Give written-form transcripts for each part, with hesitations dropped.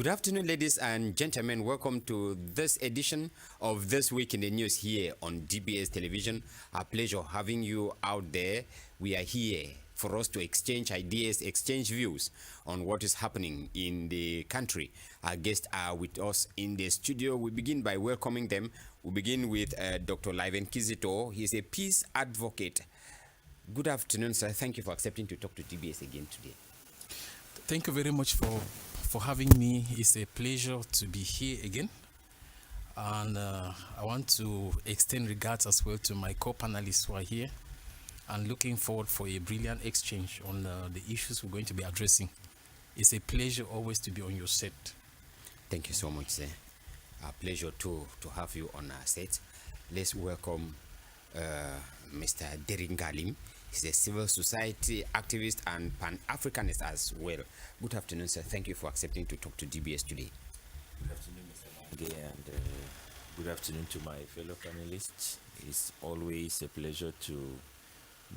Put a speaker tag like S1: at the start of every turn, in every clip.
S1: afternoon, ladies and gentlemen. Welcome to this edition of This Week in the News here on DBS Television. A pleasure having you out there. We are here for us to exchange ideas, exchange views on what is happening in the country. Our guests are with us in the studio. We begin by welcoming them. We begin with Dr. Liven Kizito. He is a peace advocate. Good afternoon, sir. Thank you for accepting to talk to DBS again today.
S2: Thank you very much for having me. It's a pleasure to be here again. And I want to extend regards as well to my co-panelists who are here and looking forward for a brilliant exchange on the issues we're going to be addressing. It's a pleasure always to be on your set.
S1: Thank you so much, sir. A pleasure to have you on our set. Let's welcome Mr. Derin Galim. He's a civil society activist and Pan-Africanist as well. Good afternoon, sir. Thank you for accepting to talk to DBS today.
S3: Good afternoon, Mr. Mange, and good afternoon to my fellow panelists. It's always a pleasure to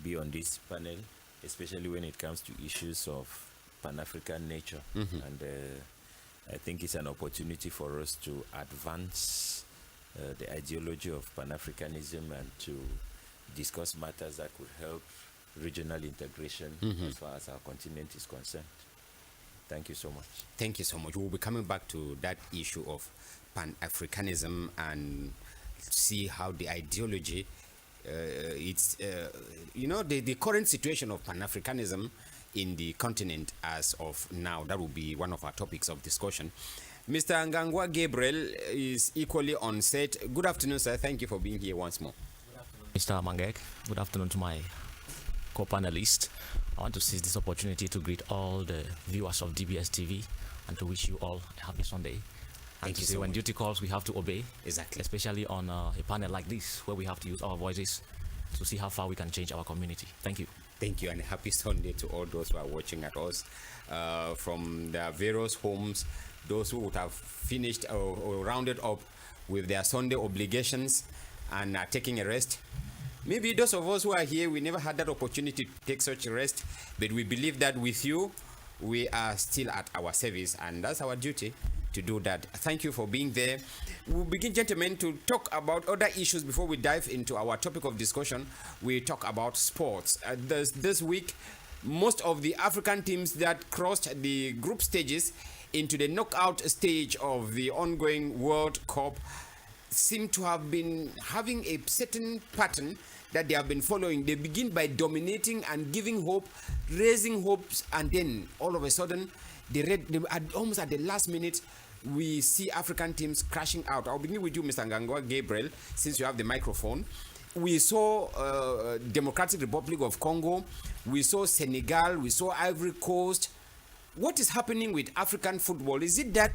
S3: be on this panel, especially when it comes to issues of Pan-African nature. And I think it's an opportunity for us to advance the ideology of Pan-Africanism and to discuss matters that could help regional integration as far as our continent is concerned. Thank you so much.
S1: Thank you so much. We'll be coming back to that issue of Pan-Africanism and see how the ideology, the current situation of Pan-Africanism in the continent as of now. That will be one of our topics of discussion. Mr. Ngangwa Gabriel is equally on set. Good afternoon, sir. Thank you for being here once more.
S4: Mr. Mangek, good afternoon to my co-panelists. I want to seize this opportunity to greet all the viewers of DBS TV and to wish you all a happy Sunday. And to say when duty calls, we have to obey.
S1: Exactly.
S4: Especially on a panel like this, where we have to use our voices to see how far we can change our community. Thank you.
S1: Thank you, and a happy Sunday to all those who are watching at us from their various homes, those who would have finished or rounded up with their Sunday obligations and are taking a rest. Maybe those of us who are here, we never had that opportunity to take such a rest, but we believe that with you, we are still at our service, and that's our duty to do that. Thank you for being there. We'll begin, gentlemen, to talk about other issues before we dive into our topic of discussion. We talk about sports. This week, most of the African teams that crossed the group stages into the knockout stage of the ongoing World Cup seem to have been having a certain pattern that they have been following. They begin by dominating and giving hope, raising hopes, and then all of a sudden, almost at the last minute, we see African teams crashing out. I'll begin with you, Mr. Ngangwa Gabriel, since you have the microphone. We saw Democratic Republic of Congo, we saw Senegal, we saw Ivory Coast. What is happening with African football? Is it that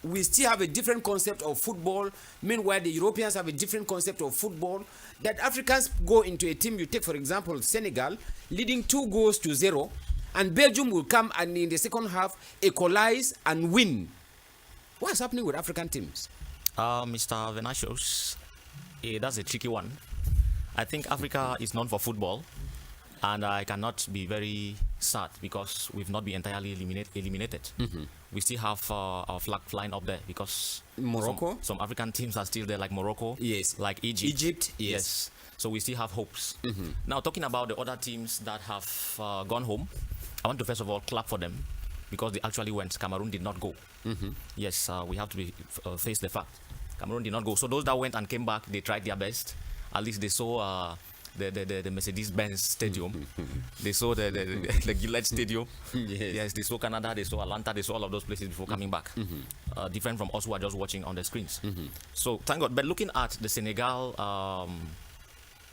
S1: we still have a different concept of football, meanwhile the Europeans have a different concept of football, that Africans go into a team, you take for example Senegal, leading 2-0, and Belgium will come and in the second half equalize and win. What's happening with African teams?
S4: Mr. Venatius, that's a tricky one. I think Africa is known for football, and I cannot be very sad because we've not been entirely eliminated. We still have our flag flying up there because
S1: Morocco,
S4: some African teams are still there, like Morocco,
S1: yes,
S4: like Egypt,
S1: yes.
S4: So we still have hopes. Now, talking about the other teams that have gone home, I want to first of all clap for them because they actually went. Cameroon did not go. Yes, we have to face the fact. Cameroon did not go. So those that went and came back, they tried their best. At least they saw the Mercedes-Benz Stadium. They saw the Gillette Stadium. Yes, they saw Canada, they saw Atlanta, they saw all of those places before coming back. Different from us who are just watching on the screens. So thank God. But looking at the Senegal,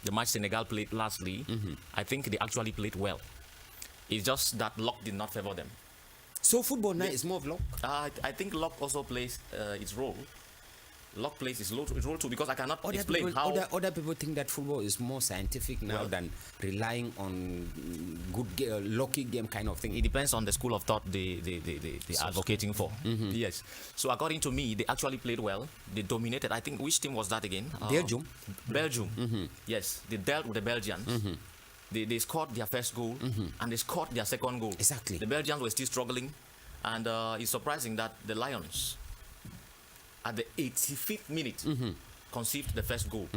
S4: the match Senegal played lastly, I think they actually played well. It's just that luck did not favor them.
S1: So football now is more of luck?
S4: I think luck also plays its role. Luck plays its role too, because I cannot explain how...
S1: Other people think that football is more scientific now than relying on good lucky game kind of thing.
S4: It depends on the school of thought they are advocating for. Yes. So according to me, they actually played well. They dominated. I think, which team was that again?
S1: Belgium.
S4: Belgium. Yes. They dealt with the Belgians. They scored their first goal and they scored their second goal.
S1: Exactly.
S4: The Belgians were still struggling. And it's surprising that the Lions, at the 85th minute, conceived the first goal.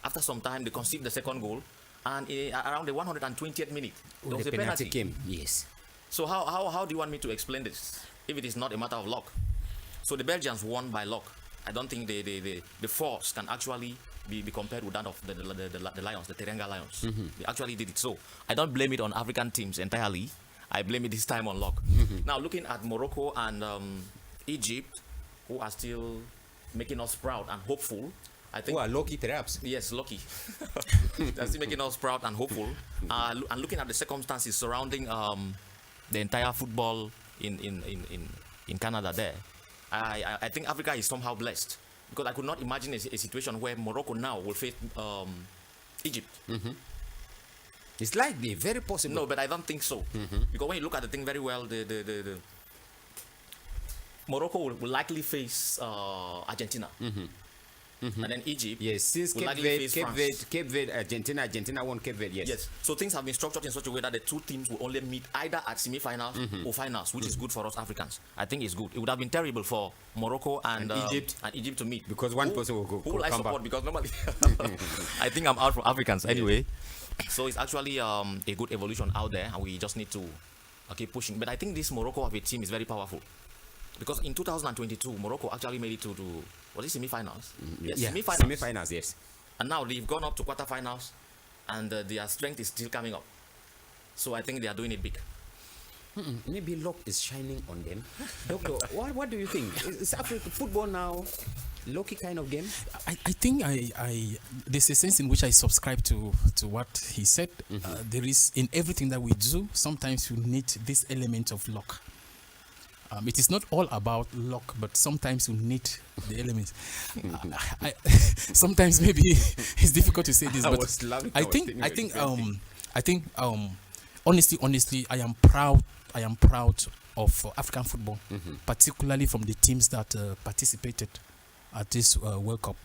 S4: After some time, they conceived the second goal. And around the 120th minute, there was
S1: the
S4: a penalty.
S1: came. Yes.
S4: So how do you want me to explain this if it is not a matter of luck? So the Belgians won by luck. I don't think the force can actually be compared with that of the Lions, the Teranga Lions. They actually did it. So I don't blame it on African teams entirely. I blame it this time on luck. Now looking at Morocco and Egypt, who are still making us proud and hopeful. I think
S1: who are lucky perhaps.
S4: Yes, lucky. They're still making us proud and hopeful. And looking at the circumstances surrounding the entire football in Canada there, I think Africa is somehow blessed, because I could not imagine a situation where Morocco now will face Egypt.
S1: It's likely, very possible.
S4: No, but I don't think so. Because when you look at the thing very well, the Morocco will likely face Argentina. And then Egypt.
S1: Yes, since Cape Verde, Argentina won Cape Verde. Yes.
S4: Yes. So things have been structured in such a way that the two teams will only meet either at semi-finals or finals, which is good for us Africans. I think it's good. It would have been terrible for Morocco and Egypt to meet,
S1: because one person will go.
S4: Who will I
S1: come
S4: support?
S1: back.
S4: Because normally, I think I'm out for Africans anyway. So it's actually a good evolution out there, and we just need to keep pushing. But I think this Morocco of a team is very powerful, because in 2022, Morocco actually made it to was it semi-finals?
S1: Yes,
S4: semi-finals.
S1: Yes.
S4: And now they've gone up to quarterfinals, and their strength is still coming up. So I think they are doing it big.
S1: Maybe luck is shining on them. Doctor, what do you think? Is African football now lucky kind of game?
S2: I think there's a sense in which I subscribe to what he said. There is, in everything that we do, sometimes you need this element of luck. It is not all about luck, but sometimes you need the elements. Sometimes maybe it's difficult to say this, but I think honestly, I am proud of African football, particularly from the teams that participated at this World Cup.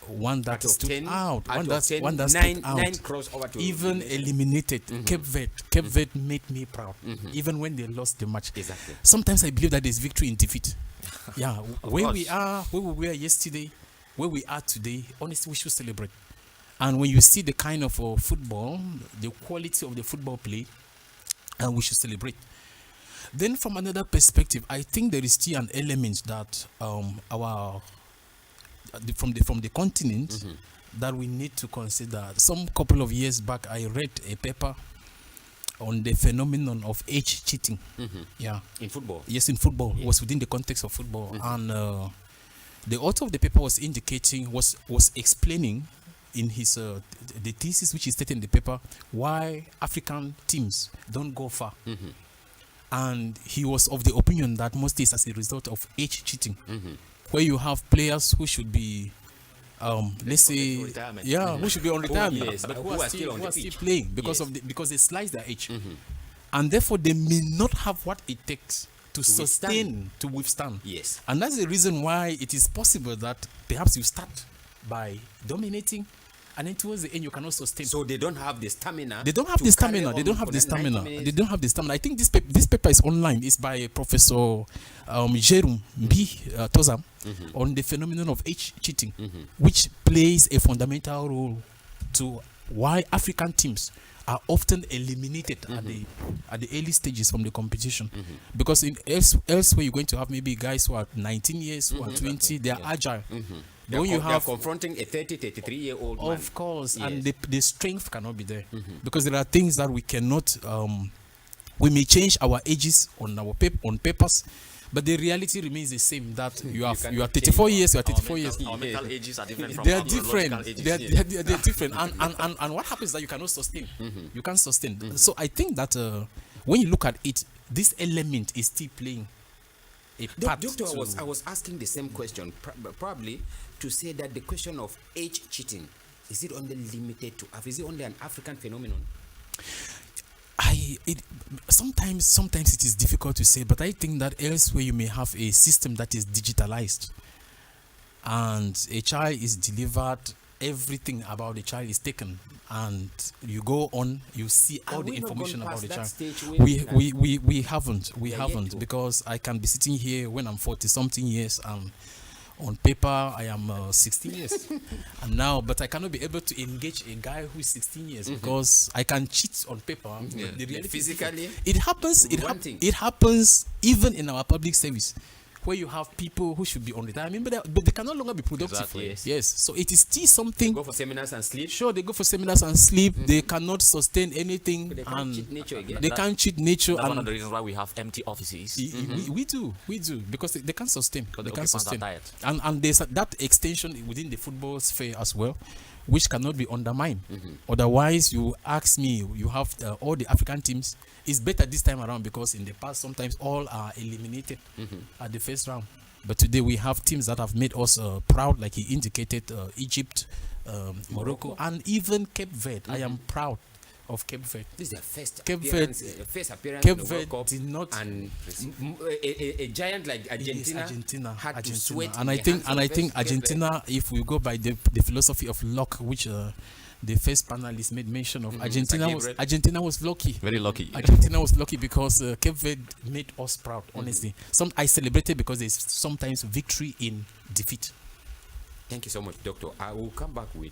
S2: One that stood out, one that stood out, even eliminated Cape Verde. Cape Verde made me proud, even when they lost the match.
S1: Exactly.
S2: Sometimes I believe that there's victory in defeat. Yeah, where we were yesterday, where we are today, honestly, we should celebrate. And when you see the kind of football, the quality of the football play, we should celebrate. Then, from another perspective, I think there is still an element that from the continent that we need to consider. Some couple of years back, I read a paper on the phenomenon of age cheating. Yeah,
S1: in football.
S2: Yes, in football. It was within the context of football, and the author of the paper was explaining in his the thesis which he stated in the paper why African teams don't go far. And he was of the opinion that mostly it's as a result of age cheating, where you have players who should be, let's say, who should be on retirement,
S1: yes,
S2: but
S1: who are still
S2: playing because they slice their age, and therefore they may not have what it takes to sustain, to withstand.
S1: Yes,
S2: and that's the reason why it is possible that perhaps you start by dominating, and then towards the end you cannot sustain.
S1: So they don't have the stamina.
S2: They don't have the stamina. I think this paper is online. It's by Professor Jerome B. Tozam on the phenomenon of age cheating, which plays a fundamental role to why African teams are often eliminated at the early stages from the competition. Because in elsewhere you're going to have maybe guys who are 19 years, who are 20, they are agile.
S1: When you are confronting a 33-year-old man.
S2: Of course, yes. And the strength cannot be there, because there are things that we cannot. We may change our ages on papers, but the reality remains the same. That you are 34 years. You are 34 years.
S4: Our mental ages are different.
S2: They are different. They are different. And what happens is that you cannot sustain. You can't sustain. So I think that when you look at it, this element is still playing a part.
S1: Doctor, I was asking the same question, probably to say that the question of age cheating, is it only limited to Africa? Is it only an African phenomenon?
S2: Sometimes it is difficult to say, but I think that elsewhere you may have a system that is digitalized, and a child is delivered everything about the child is taken, and you go on, you see all the information about the child. We haven't because I can be sitting here when I'm 40 something years, and on paper I am 16 years and now, but I cannot be able to engage a guy who is 16 years because I can cheat on paper. But the reality
S1: physically,
S2: it happens. It happens even in our public service, where you have people who should be on retirement, but they can no longer be productive.
S4: Exactly.
S2: Yes. So it is still something.
S1: Go for seminars and sleep.
S2: Sure, they go for seminars and sleep. They cannot sustain anything,
S1: But they can't cheat nature again.
S2: they can't cheat nature.
S4: That's
S2: And
S4: one of the reasons why we have empty offices.
S2: we do because they can't sustain.
S4: Because
S2: They
S4: the
S2: can't
S4: occupants are
S2: sustain.
S4: tired.
S2: And there's that extension within the football sphere as well, which cannot be undermined. Otherwise, you ask me, you have all the African teams. It's better this time around because in the past sometimes all are eliminated at the first round. But today we have teams that have made us proud, like he indicated, Egypt, Morocco, and even Cape Verde. I am proud of Cape Verde.
S1: This is their first
S2: Cape
S1: appearance,
S2: Verde-
S1: first appearance
S2: Cape
S1: in the World
S2: Verde
S1: Cup,
S2: did not-
S1: and a giant like Argentina, had to sweat.
S2: And
S1: in
S2: I
S1: the
S2: think
S1: hands of
S2: Argentina,
S1: Cape Verde.
S2: if we go by the philosophy of luck, which the first panelist made mention of, Argentina was lucky.
S4: Very lucky.
S2: Argentina was lucky because Cape Verde made us proud, honestly. I celebrated because there's sometimes victory in defeat.
S1: Thank you so much, Doctor. I will come back with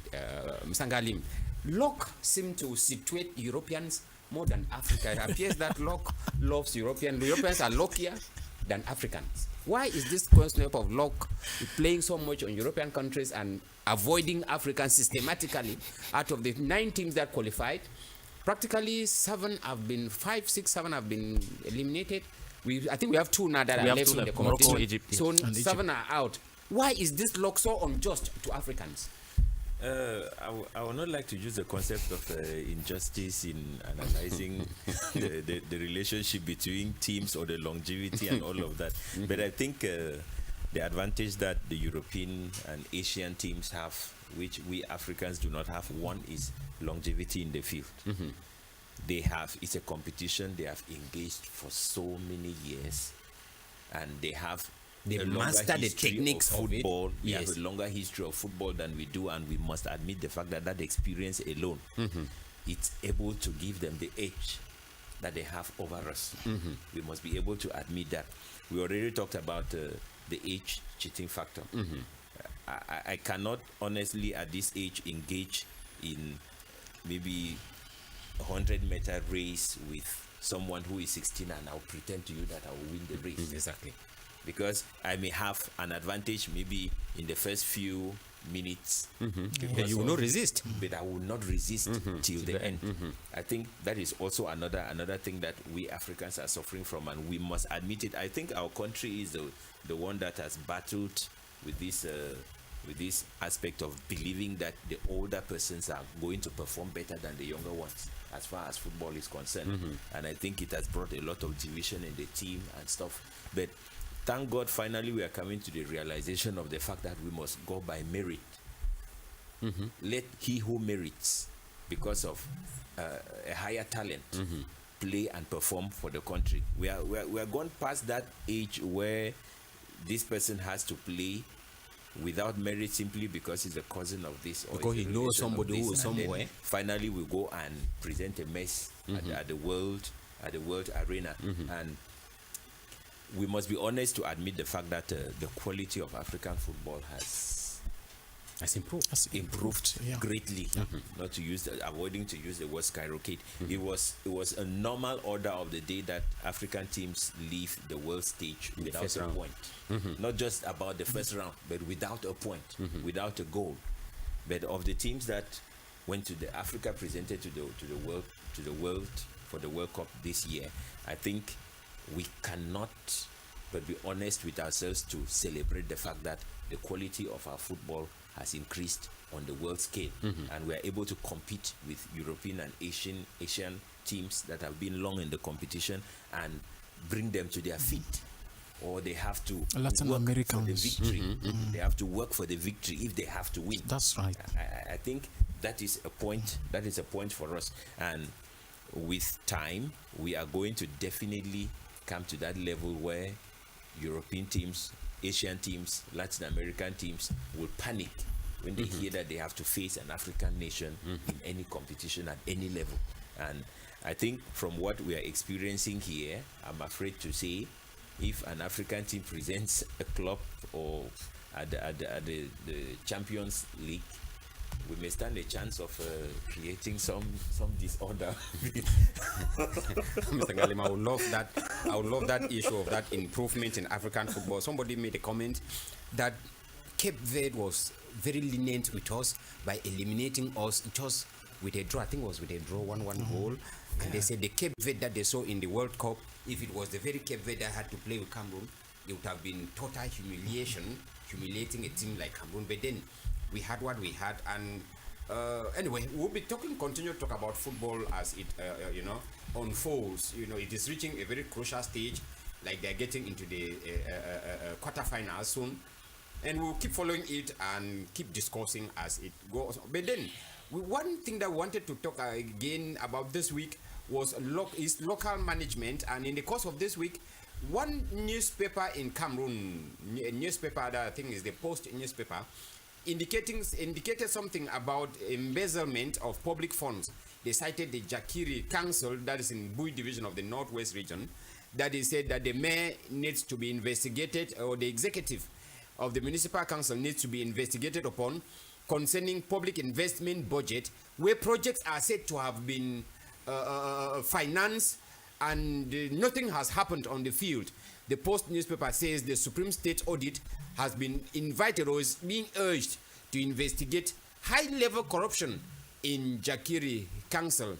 S1: Mr. Ngalim. Luck seems to situate Europeans more than Africa. It appears that luck loves Europeans. The Europeans are luckier than Africans. Why is this concept of luck playing so much on European countries and avoiding Africans systematically? Out of the 9 teams that qualified, practically 7 have been 5, 6, 7 have been eliminated. I think we have 2 now that
S4: We
S1: are
S4: have
S1: left
S4: 2
S1: in the
S4: left, Morocco,
S1: competition.
S4: Egypt.
S1: So
S2: And
S1: 7 are out. Why is this luck so unjust to Africans?
S3: I would not like to use the concept of injustice in analyzing the relationship between teams or the longevity and all of that. But I think the advantage that the European and Asian teams have, which we Africans do not have, one is longevity in the field. It's a competition they have engaged for so many years, and they have
S1: They
S3: a longer
S1: master the
S3: history
S1: techniques of it.
S3: football. We
S1: Yes.
S3: have a longer history of football than we do, and we must admit the fact that experience alone, it's able to give them the edge that they have over us. We must be able to admit that. We already talked about the age cheating factor. I cannot honestly at this age engage in maybe a 100-meter race with someone who is 16 and I'll pretend to you that I will win the race.
S1: Exactly.
S3: Because I may have an advantage maybe in the first few minutes.
S1: But you will not resist.
S3: But I will not resist till the end. I think that is also another thing that we Africans are suffering from, and we must admit it. I think our country is the one that has battled with this aspect of believing that the older persons are going to perform better than the younger ones as far as football is concerned. And I think it has brought a lot of division in the team and stuff. But thank God, finally we are coming to the realization of the fact that we must go by merit. Let he who merits because of a higher talent play and perform for the country. We are gone past that age where this person has to play without merit simply because he's a cousin of this or
S1: Because
S3: he's
S1: he
S3: a
S1: knows
S3: relation of
S1: somebody
S3: this,
S1: who is
S3: and then
S1: somewhere.
S3: finally we go and present a mess at the world arena. And we must be honest to admit the fact that the quality of African football has improved
S2: Yeah.
S3: greatly. Not to use avoiding to use the word skyrocket. It was a normal order of the day that African teams leave the world stage without
S1: first
S3: a
S1: round.
S3: point. Not just about the first round, but without a point, without a goal. But of the teams that went to the Africa presented to the world for the World Cup this year, I think we cannot but be honest with ourselves to celebrate the fact that the quality of our football has increased on the world scale, and we are able to compete with European and Asian teams that have been long in the competition and bring them to their feet. Or they have to
S2: Latin
S3: work for the
S2: Americans.
S3: victory. They have to work for the victory if they have to win.
S2: That's right.
S3: I think that is a point. That is a point for us, and with time, we are going to definitely come to that level where European teams, Asian teams, Latin American teams will panic when they hear that they have to face an African nation in any competition at any level. And I think from what we are experiencing here, I'm afraid to say, if an African team presents a club or at the Champions League, we may stand a chance of creating some disorder.
S1: Mr. Galim, I would love that. I would love that issue of that improvement in African football. Somebody made a comment that Cape Verde was very lenient with us by eliminating us just with a draw. I think it was with a draw, 1-1 goal. And they said the Cape Verde that they saw in the World Cup, if it was the very Cape Verde that had to play with Cameroon, it would have been total humiliating a team like Cameroon. But then we had what we had, and anyway, we'll be continue to talk about football as it unfolds. It is reaching a very crucial stage, like they're getting into the quarterfinals soon, and we'll keep following it and keep discussing as it goes. But then one thing that we wanted to talk again about this week was local management, and in the course of this week, one newspaper in Cameroon, a newspaper that I think is the Post newspaper, indicated something about embezzlement of public funds. They cited the Jakiri Council, that is in Bui division of the Northwest region, that they said that the mayor needs to be investigated, or the executive of the municipal council needs to be investigated upon concerning public investment budget, where projects are said to have been financed and nothing has happened on the field. The Post newspaper says the Supreme State Audit has been invited or is being urged to investigate high-level corruption in Jakiri Council.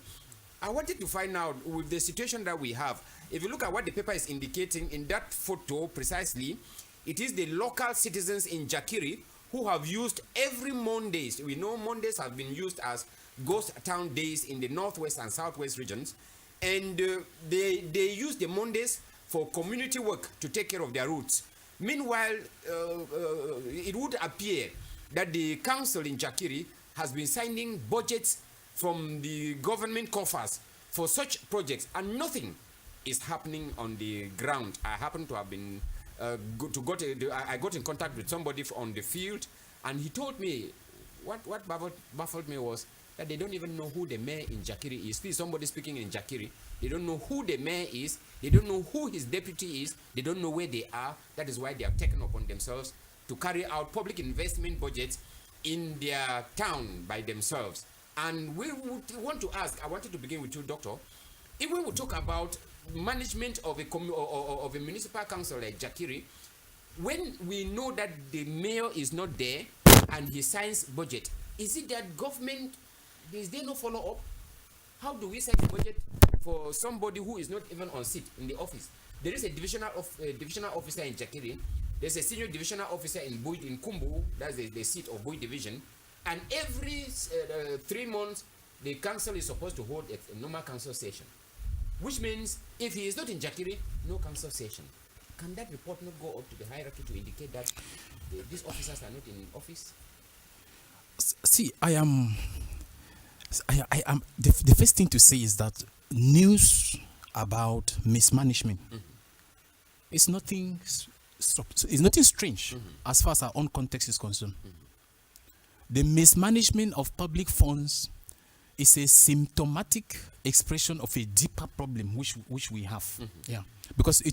S1: I wanted to find out, with the situation that we have, if you look at what the paper is indicating in that photo precisely, it is the local citizens in Jakiri who have used every Mondays. We know Mondays have been used as ghost town days in the Northwest and Southwest regions, and they use the Mondays for community work to take care of their roads. Meanwhile, it would appear that the council in Jakiri has been signing budgets from the government coffers for such projects, and nothing is happening on the ground. I happen to have been I got in contact with somebody on the field, and he told me what baffled me was that they don't even know who the mayor in Jakiri is. Please, somebody speaking in Jakiri, they don't know who the mayor is, they don't know who his deputy is, they don't know where they are. That is why they have taken upon themselves to carry out public investment budgets in their town by themselves. And we would want to ask, I wanted to begin with you, Doctor, if we would talk about management of a municipal council like Jakiri, when we know that the mayor is not there and he signs budget, is it that government, is there no follow-up? How do we sign a budget for somebody who is not even on seat in the office? There is a divisional officer in Jakiri. There's a senior divisional officer in Kumbu, that's the seat of Bui division. And every 3 months, the council is supposed to hold a normal council session. Which means, if he is not in Jakiri, no council session. Can that report not go up to the hierarchy to indicate that these officers are not in office?
S2: See, I am the first thing to say is that news about mismanagement is nothing strange as far as our own context is concerned. The mismanagement of public funds is a symptomatic expression of a deeper problem which we have. Yeah, because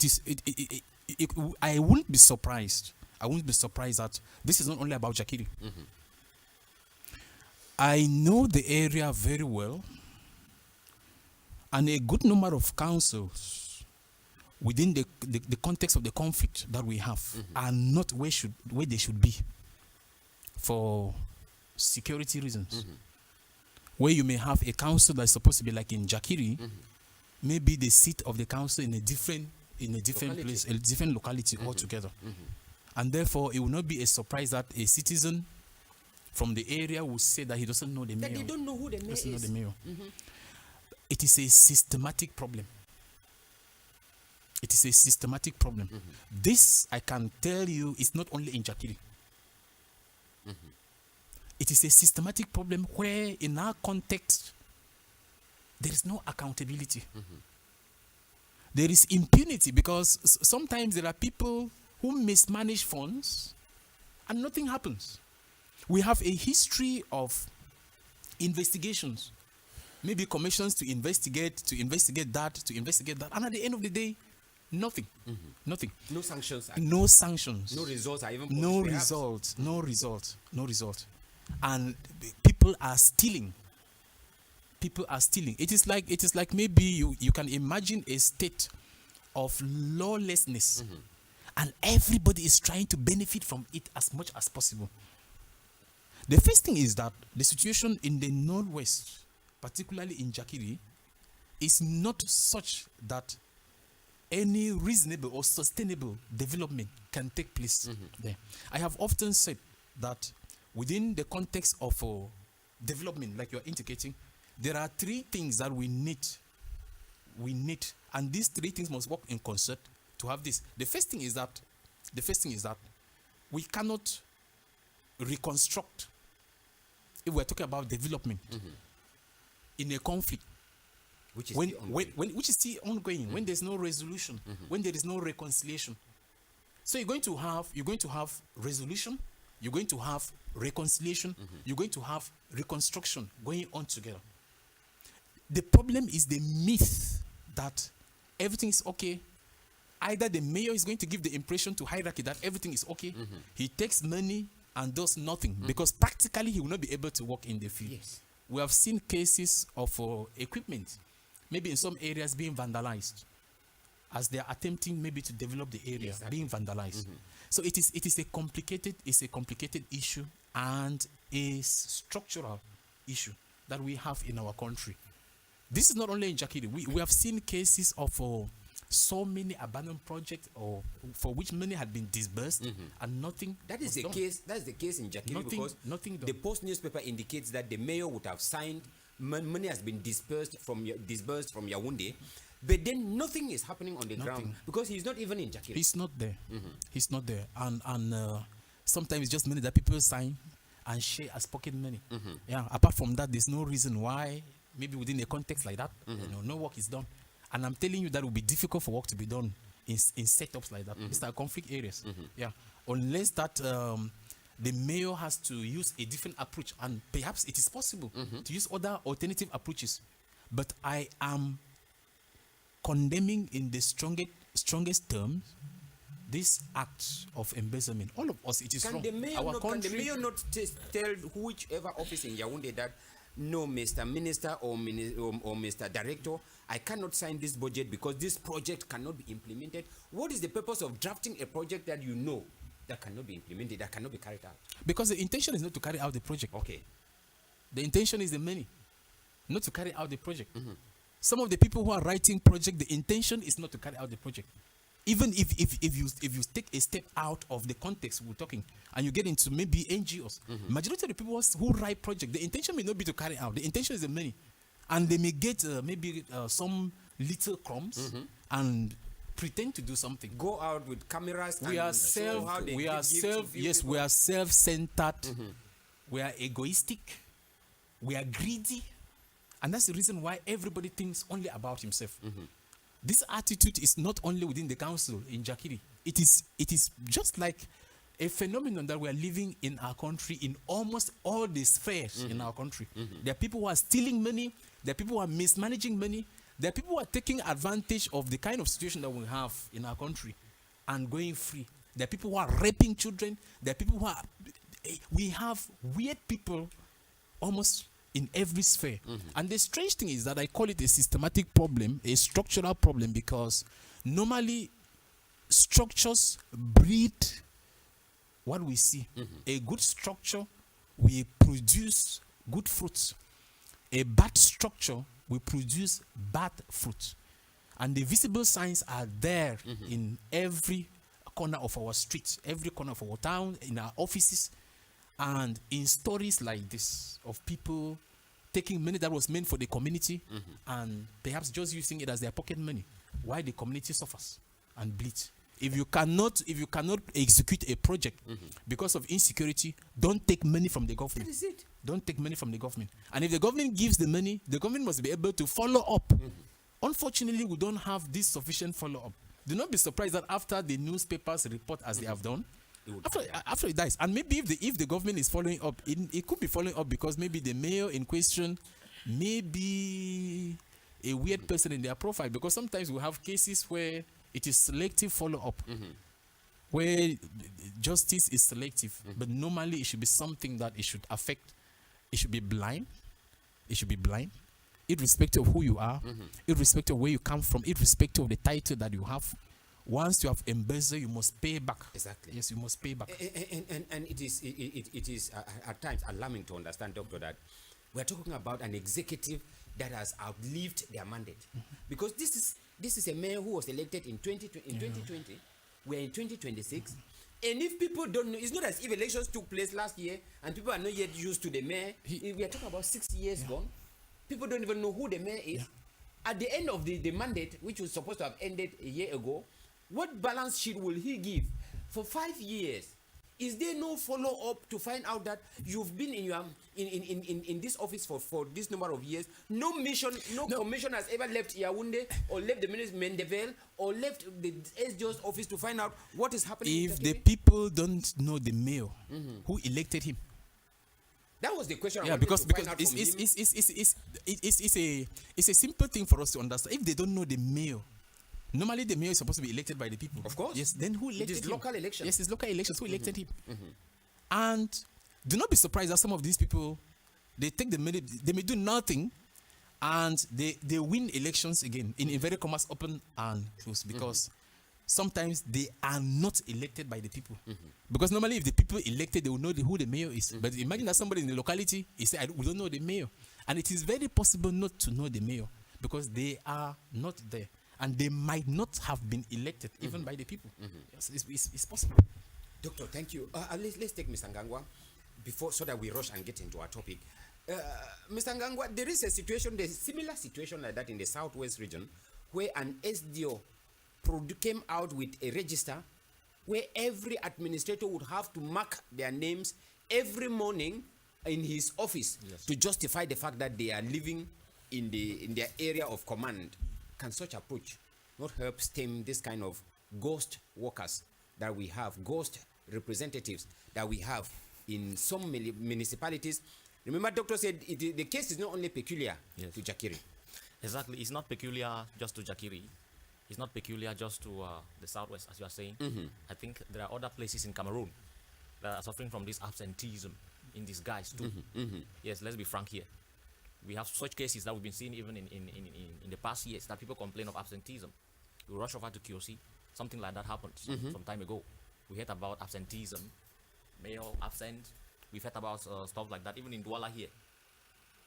S2: I wouldn't be surprised that this is not only about Jakiri. I know the area very well, and a good number of councils within the context of the conflict that we have are not where they should be for security reasons. Where you may have a council that's supposed to be like in Jakiri, maybe the seat of the council in a different place, a different locality altogether. And therefore, it will not be a surprise that a citizen from the area will say that he doesn't know the mayor.
S1: That they don't know who the mayor is.
S2: Know the mayor. It is a systematic problem. It is a systematic problem. This, I can tell you, is not only in Jakiri. It is a systematic problem where, in our context, there is no accountability. There is impunity, because sometimes there are people who mismanage funds and nothing happens. We have a history of investigations, maybe commissions to investigate that, and at the end of the day, nothing. Nothing.
S1: No sanctions.
S2: No sanctions.
S1: No results are even
S2: No
S1: perhaps.
S2: results. No result. No result. And people are stealing. People are stealing. It is like maybe you can imagine a state of lawlessness, and everybody is trying to benefit from it as much as possible. The first thing is that the situation in the Northwest, particularly in Jakiri, is not such that any reasonable or sustainable development can take place there. I have often said that within the context of development, like you're indicating, there are three things that we need. And these three things must work in concert to have this. The first thing is that we cannot reconstruct, if we're talking about development, in a conflict,
S1: Which is
S2: when,
S1: still ongoing.
S2: which is still ongoing, when there's no resolution, when there is no reconciliation. So you're going to have resolution, you're going to have reconciliation, you're going to have reconstruction going on together. The problem is the myth that everything is okay. Either the mayor is going to give the impression to hierarchy that everything is okay. He takes money and does nothing, because practically he will not be able to work in the field.
S1: Yes.
S2: We have seen cases of equipment, maybe in some areas being vandalized, as they are attempting maybe to develop the area, being vandalized. So it is a complicated issue, and a structural issue that we have in our country. This is not only in Jakiri. We have seen cases of so many abandoned projects, or for which money had been disbursed and nothing.
S1: That is
S2: was
S1: the
S2: done.
S1: case. That's the case in Jakiri, because
S2: nothing done.
S1: the Post newspaper indicates that the mayor would have signed. Money has been disbursed from Yaoundé, but then nothing is happening on the ground, because he's not even in Jakiri.
S2: He's not there. He's not there. And sometimes it's just money that people sign and share as pocket money. Yeah. Apart from that, there's no reason why, maybe within a context like that, no work is done. And I'm telling you that it will be difficult for work to be done in setups like that. It's like conflict areas. Yeah. Unless that the mayor has to use a different approach, and perhaps it is possible to use other alternative approaches. But I am condemning in the strongest terms this act of embezzlement. All of us, it is wrong.
S1: Can the mayor not tell whichever office in Yaoundé that, no, Mr. Minister or Mr. Director, I cannot sign this budget because this project cannot be implemented? What is the purpose of drafting a project that you know that cannot be implemented, that cannot be carried out?
S2: Because the intention is not to carry out the project.
S1: Okay.
S2: The intention is the money, not to carry out the project. Some of the people who are writing project, the intention is not to carry out the project. Even if you take a step out of the context we're talking, and you get into maybe NGOs, majority of the people who write project, the intention may not be to carry out. The intention is the money, and they may get maybe some little crumbs and pretend to do something.
S1: Go out with cameras.
S2: We are self-centered. We are egoistic. We are greedy, and that's the reason why everybody thinks only about himself. This attitude is not only within the council in Jakiri. It is just like a phenomenon that we are living in our country, in almost all the spheres in our country. There are people who are stealing money. There are people who are mismanaging money. There are people who are taking advantage of the kind of situation that we have in our country and going free. There are people who are raping children. There are people who are... We have weird people almost in every sphere. And the strange thing is that I call it a systematic problem, a structural problem, because normally structures breed what we see. A good structure will produce good fruits. A bad structure will produce bad fruits. And the visible signs are there in every corner of our streets, every corner of our town, in our offices. And in stories like this, of people taking money that was meant for the community and perhaps just using it as their pocket money, why the community suffers and bleeds. If you cannot execute a project because of insecurity, don't take money from the government.
S1: That is it.
S2: Don't take money from the government. And if the government gives the money, the government must be able to follow up. Unfortunately, we don't have this sufficient follow-up. Do not be surprised that after the newspapers report as they have done, after it dies. And maybe if the government is following up, it could be following up because maybe the mayor in question may be a weird person in their profile, because sometimes we have cases where it is selective follow-up, where justice is selective, but normally it should be something that it should affect. It should be blind. It should be blind, irrespective of who you are, irrespective of where you come from, irrespective of the title that you have. Once you have embezzled, you must pay back.
S1: Exactly.
S2: Yes, you must pay back.
S1: And it is at times alarming to understand, Doctor, that we're talking about an executive that has outlived their mandate, because this is a mayor who was elected in 2020. We're in 2026, and if people don't know, it's not as if elections took place last year and people are not yet used to the mayor. We are talking about 6 years gone. People don't even know who the mayor is. At the end of the mandate, which was supposed to have ended a year ago, what balance sheet will he give for 5 years? Is there no follow-up to find out that you've been in your in this office for this number of years? No mission, no commission has ever left Yaoundé or left the minister Mendeville or left the SDO's office to find out what is happening.
S2: If the people don't know the mayor who elected him,
S1: that was the question.
S2: Yeah, because it's a simple thing for us to understand. If they don't know the mayor, normally the mayor is supposed to be elected by the people.
S1: Of course.
S2: Yes. Then who elected him?
S1: It is local elections.
S2: Yes, it's local elections. Who elected him? And do not be surprised that some of these people, they may do nothing, and they win elections again in inverted commas, open and close, because sometimes they are not elected by the people. Because normally if the people elected, they will know who the mayor is. But imagine that somebody in the locality, he said, we don't know the mayor. And it is very possible not to know the mayor because they are not there. And they might not have been elected even by the people. Yes, it's possible.
S1: Doctor, thank you. Let's take Mr. Ngangwa before, so that we rush and get into our topic. Mr. Ngangwa, there is a situation, there's a similar situation like that in the Southwest region, where an SDO came out with a register where every administrator would have to mark their names every morning in his office to justify the fact that they are living in their area of command. Can such approach not help stem this kind of ghost workers that we have, ghost representatives that we have in some municipalities? Remember, Doctor said the case is not only peculiar to Jakiri.
S4: Exactly. It's not peculiar just to Jakiri. It's not peculiar just to the Southwest, as you are saying. I think there are other places in Cameroon that are suffering from this absenteeism in disguise too. Yes, let's be frank here. We have such cases that we've been seeing even in the past years, that people complain of absenteeism. We rush over to QC, something like that happened some time ago. We heard about absenteeism, mayor absent. We've heard about stuff like that, even in Douala here.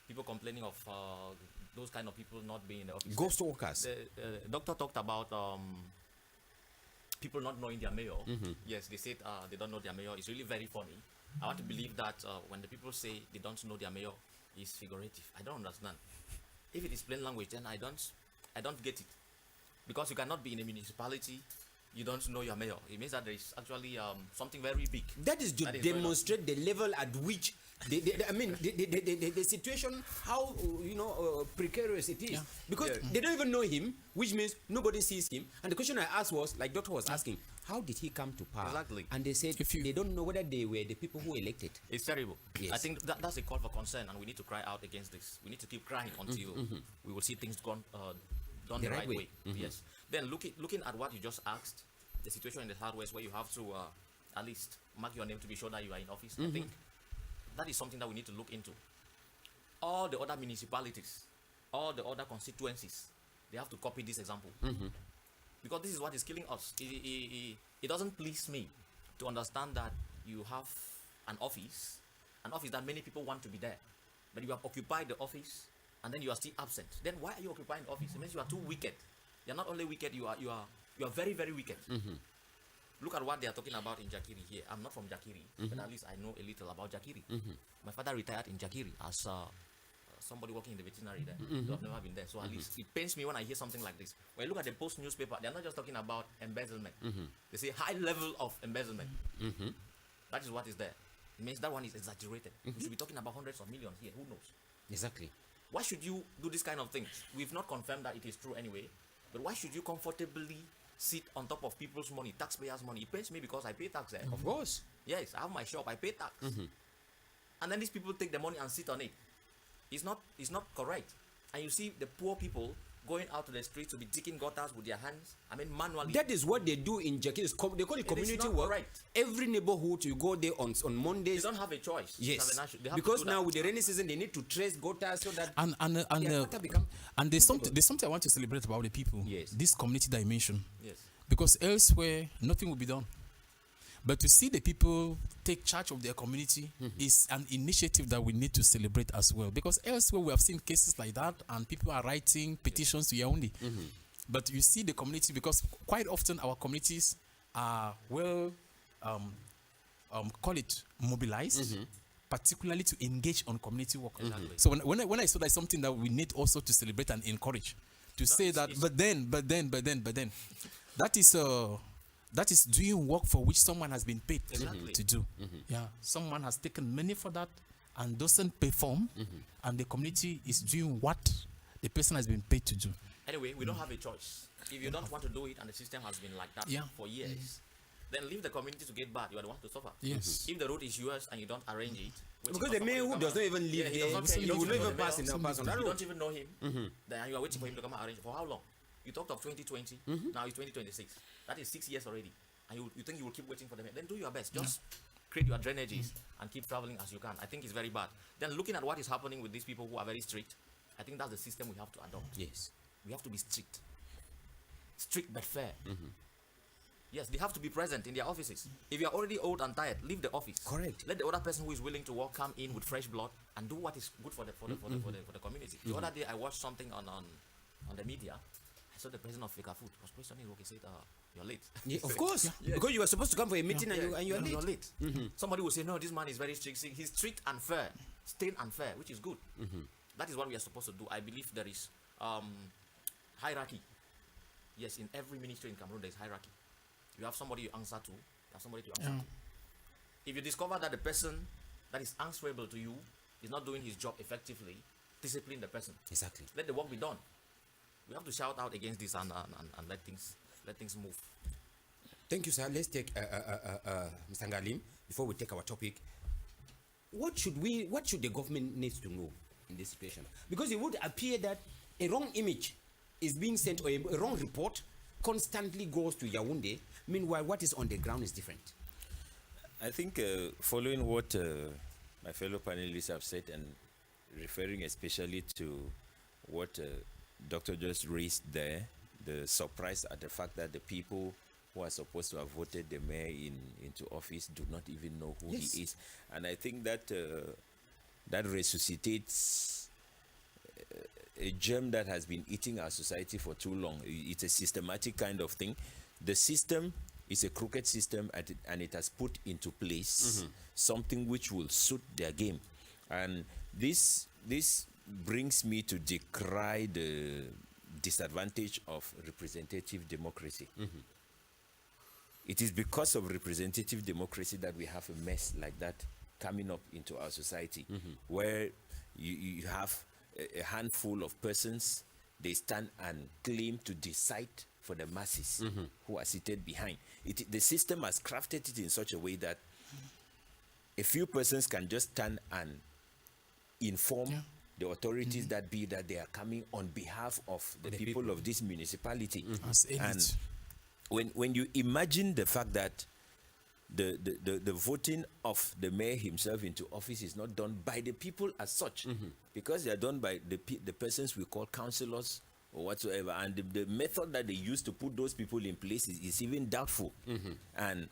S4: People complaining of those kind of people not being in the office.
S1: Ghost workers.
S4: The doctor talked about people not knowing their mayor. Yes, they said they don't know their mayor. It's really very funny. I want to believe that when the people say they don't know their mayor, it's figurative. I don't understand. If it is plain language, then I don't get it. Because you cannot be in a municipality, you don't know your mayor. It means that there is actually something very big.
S1: That is to demonstrate the level at which the situation, how precarious it is, because they don't even know him, which means nobody sees him. And the question I asked was, like Doctor was asking, how did he come to power?
S4: Exactly.
S1: And they said they don't know whether they were the people who elected.
S4: It's terrible.
S1: Yes.
S4: I think that's a call for concern, and we need to cry out against this. We need to keep crying until we will see things done the right way. Yes. Then looking at what you just asked, the situation in the Southwest where you have to at least mark your name to be sure that you are in office. I think that is something that we need to look into. All the other municipalities, all the other constituencies, they have to copy this example. Because this is what is killing us. It doesn't please me to understand that you have an office that many people want to be there, but you have occupied the office and then you are still absent. Then why are you occupying the office? It means you are too wicked. You're not only wicked, you are very, very wicked. Look at what they are talking about in Jakiri here. I'm not from Jakiri, but at least I know a little about Jakiri. My father retired in Jakiri as somebody working in the veterinary there. I've never been there, so at least it pains me when I hear something like this. When I look at the Post newspaper, they're not just talking about embezzlement. They say high level of embezzlement. That is what is there. It means that one is exaggerated. We should be talking about hundreds of millions here. Who knows?
S1: Exactly.
S4: Why should you do this kind of things? We've not confirmed that it is true anyway, but why should you comfortably sit on top of people's money, taxpayers' money. It pains me because I pay tax.
S1: Of course.
S4: Yes, I have my shop, I pay tax. And then these people take the money and sit on it. It's not correct. And you see the poor people going out to the streets to be digging gutters with their hands. I mean, manually.
S1: That is what they do in Jackie. They call it community work.
S4: Correct.
S1: Every neighborhood, you go there on
S4: They
S1: Mondays.
S4: don't have a choice.
S1: Yes,
S4: They have
S1: because
S4: to do
S1: now
S4: that.
S1: with the rainy season, they need to trace gutters so that
S2: And there's something I want to celebrate about the people.
S1: Yes.
S2: This community dimension.
S4: Yes.
S2: Because elsewhere, nothing will be done. But to see the people take charge of their community is an initiative that we need to celebrate as well. Because elsewhere, we have seen cases like that, and people are writing petitions to Yaoundé. But you see the community, because quite often our communities are call it mobilized, particularly to engage on community work. So when I saw that something that we need also to celebrate and encourage, to say that, but then, that is doing work for which someone has been paid to do. Yeah, someone has taken money for that and doesn't perform, and the community is doing what the person has been paid to do.
S4: Anyway, we don't have a choice. If you don't want to do it and the system has been like that for years, then leave the community to get bad. You are the one to suffer.
S2: Yes.
S4: If the road is yours and you don't arrange it,
S1: because the man who does not even live
S4: he
S1: here,
S4: does
S1: he
S4: not
S1: will not
S4: know
S1: even
S4: the
S1: pass on that
S4: you
S1: road.
S4: don't even know him, then you are waiting for him to come and arrange. For how long? You talked of 2020, now it's 2026. That is 6 years already. And you think you will keep waiting for them? Then do your best. Just create your drainages and keep traveling as you can. I think it's very bad. Then looking at what is happening with these people who are very strict, I think that's the system we have to adopt.
S1: Yes.
S4: We have to be strict. Strict but fair. Yes, they have to be present in their offices. If you are already old and tired, leave the office.
S1: Correct.
S4: Let the other person who is willing to work come in with fresh blood and do what is good for the community. The other day I watched something on the media. I saw the president of Fika Food was questioning Roki, said, "You're late."
S1: Yeah, of course. Because you were supposed to come for a meeting and you're late.
S4: Somebody will say, "No, this man is very strict. He's strict and fair, stained and fair," which is good. That is what we are supposed to do. I believe there is hierarchy. Yes, in every ministry in Cameroon there is hierarchy. You have somebody you answer to. You have somebody to answer to. If you discover that the person that is answerable to you is not doing his job effectively, discipline the person.
S1: Exactly.
S4: Let the work be done. We have to shout out against this and let things move.
S1: Thank you, sir. Let's take Mr. Ngalim before we take our topic. What should the government needs to know in this situation? Because it would appear that a wrong image is being sent, or a wrong report constantly goes to Yaoundé. Meanwhile, what is on the ground is different.
S3: I think following what my fellow panelists have said, and referring especially to what Dr. just raised there, the surprise at the fact that the people who are supposed to have voted the mayor into office do not even know who he is. And I think that that resuscitates a germ that has been eating our society for too long. It's a systematic kind of thing. The system is a crooked system, and it has put into place something which will suit their game. And this brings me to decry the disadvantage of representative democracy. It is because of representative democracy that we have a mess like that coming up into our society, where you have a handful of persons, they stand and claim to decide for the masses who are seated behind. The system has crafted it in such a way that a few persons can just stand and inform the authorities that they are coming on behalf of the people of this municipality. And when you imagine the fact that the voting of the mayor himself into office is not done by the people as such, because they are done by the persons we call councillors or whatsoever, and the method that they use to put those people in place is even doubtful. And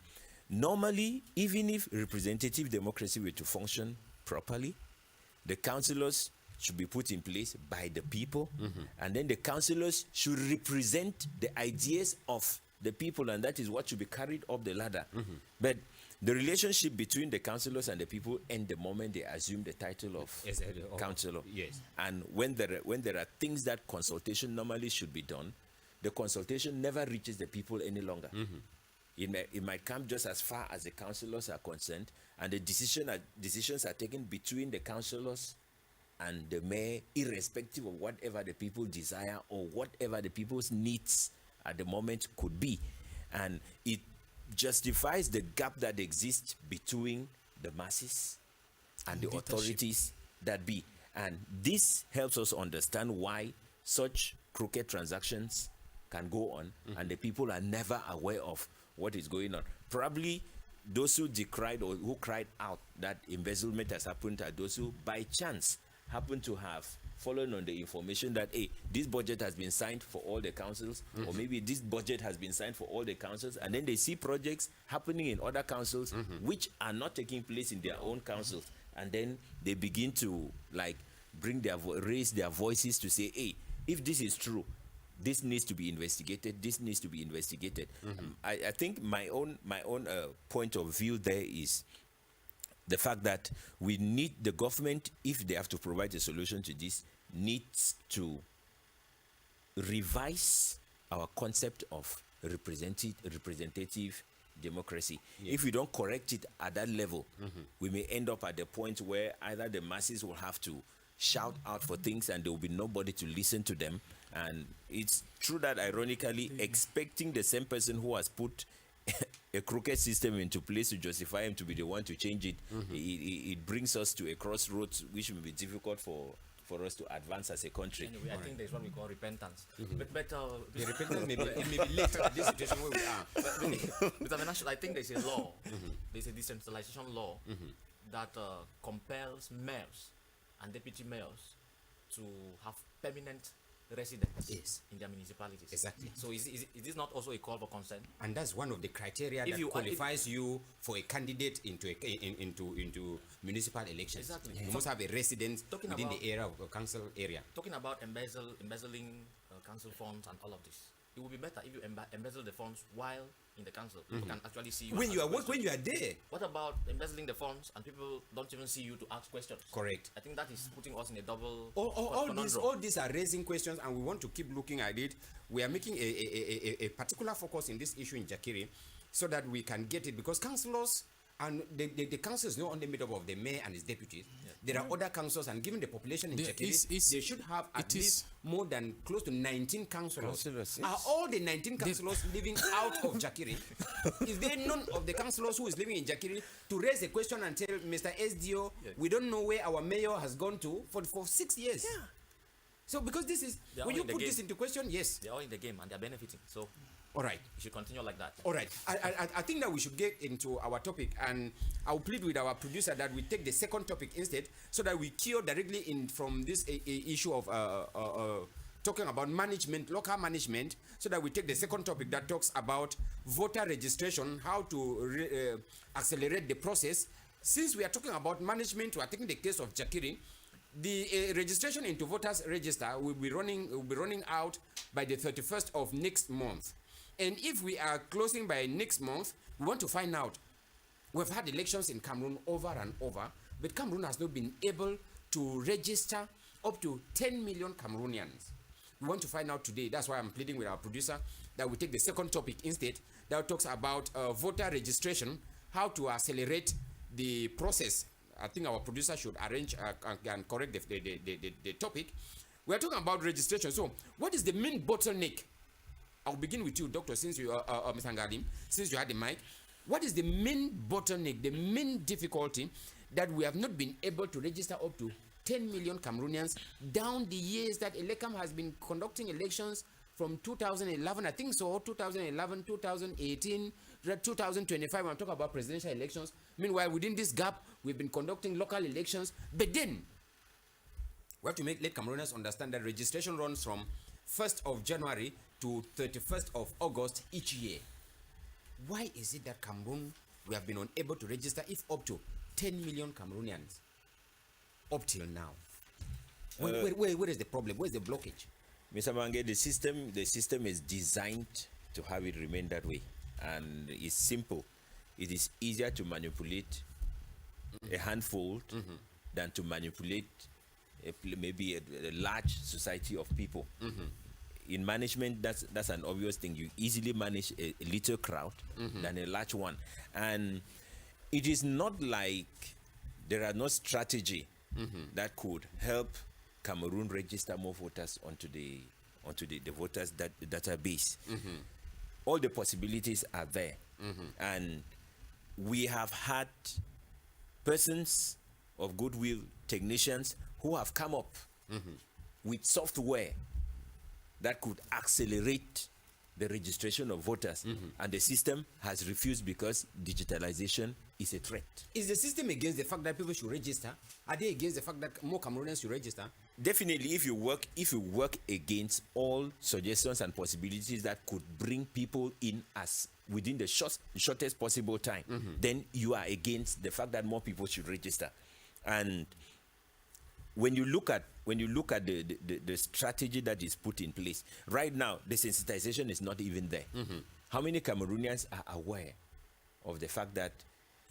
S3: normally, even if representative democracy were to function properly, the councillors should be put in place by the people, and then the councillors should represent the ideas of the people, and that is what should be carried up the ladder. But the relationship between the councillors and the people end the moment they assume the title of councillor. And when there are things that consultation normally should be done, the consultation never reaches the people any longer. It might come just as far as the councillors are concerned, and the decisions are taken between the councillors and the mayor, irrespective of whatever the people desire or whatever the people's needs at the moment could be. And it justifies the gap that exists between the masses and the authorities that be. And this helps us understand why such crooked transactions can go on and the people are never aware of what is going on. Probably those who decried or who cried out that embezzlement has happened are those who by chance happen to have fallen on the information that, hey, this budget has been signed for all the councils, or maybe this budget has been signed for all the councils, and then they see projects happening in other councils which are not taking place in their own councils, and then they begin to like raise their voices to say, hey, if this is true, this needs to be investigated. This needs to be investigated. I think my own point of view there is the fact that we need the government, if they have to provide a solution to this, needs to revise our concept of representative democracy. Yes. If we don't correct it at that level, we may end up at the point where either the masses will have to shout out for things and there will be nobody to listen to them. And it's true that, ironically, expecting the same person who has put a crooked system into place to justify him to be the one to change it, it brings us to a crossroads which will be difficult for us to advance as a country.
S4: Anyway, I think there's what we call repentance. But
S1: the repentance may be late at this situation where we are.
S4: But I think there's a law, there's a decentralization law that compels mayors and deputy mayors to have permanent residents in their municipalities.
S1: Exactly.
S4: So is this not also a call for consent?
S1: And that's one of the criteria that qualifies you for a candidate into municipal elections.
S4: Exactly.
S1: You must have a residence within the area of the council area.
S4: Talking about embezzling council funds and all of this, it would be better if you embezzle the funds while in the council. People can actually see you.
S1: When you are there.
S4: What about embezzling the funds and people don't even see you to ask questions?
S1: Correct.
S4: I think that is putting us in a double.
S1: All these are raising questions, and we want to keep looking at it. We are making a particular focus in this issue in Jakiri, so that we can get it, because councillors and the council is not only made up of the mayor and his deputies. There are other councils, and given the population in Jakiri, they should have at least more than close to 19 councillors. Are all the 19 councillors living out of Jakiri? Is there none of the councillors who is living in Jakiri to raise a question and tell Mr. SDO, we don't know where our mayor has gone to for 6 years? Yeah. So because this is, when you put this into question, yes.
S4: They're all in the game and they're benefiting. So
S1: all right,
S4: we should continue like that.
S1: All right, I think that we should get into our topic, and I'll plead with our producer that we take the second topic instead, so that we cure directly in from this issue of talking about management, local management, so that we take the second topic that talks about voter registration, how to accelerate the process. Since we are talking about management, we are taking the case of Jakiri. The registration into voters register will be running out by the 31st of next month. And if we are closing by next month, we want to find out. We've had elections in Cameroon over and over, but Cameroon has not been able to register up to 10 million Cameroonians. We want to find out today. That's why I'm pleading with our producer that we take the second topic instead, that talks about voter registration, how to accelerate the process. I think our producer should arrange and correct the topic. We're talking about registration. So what is the main bottleneck? I'll begin with you, Doctor, since you are Mr. Ngalim, since you had the mic. What is the main bottleneck, the main difficulty that we have not been able to register up to 10 million Cameroonians down the years that Elecam has been conducting elections from 2011, I think so, 2011, 2018, 2025, when I'm talking about presidential elections. Meanwhile, within this gap, we've been conducting local elections. But then, we have to let Cameroonians understand that registration runs from 1st of January to 31st of August each year. Why is it that Cameroon, we have been unable to register if up to 10 million Cameroonians up till now? Where is the problem? Where is the blockage?
S3: Mr. Mange, the system is designed to have it remain that way, and it's simple. It is easier to manipulate a handful than to manipulate maybe a large society of people. In management, that's an obvious thing. You easily manage a little crowd than a large one, and it is not like there are no strategy that could help Cameroon register more voters onto onto the voters database. All the possibilities are there. And we have had persons of goodwill, technicians, who have come up with software that could accelerate the registration of voters, and the system has refused because digitalization is a threat.
S1: Is the system against the fact that people should register? Are they against the fact that more Cameroonians should register?
S3: Definitely, if you work against all suggestions and possibilities that could bring people in as within the shortest possible time, then you are against the fact that more people should register. And when you look at the strategy that is put in place right now, the sensitization is not even there. How many Cameroonians are aware of the fact that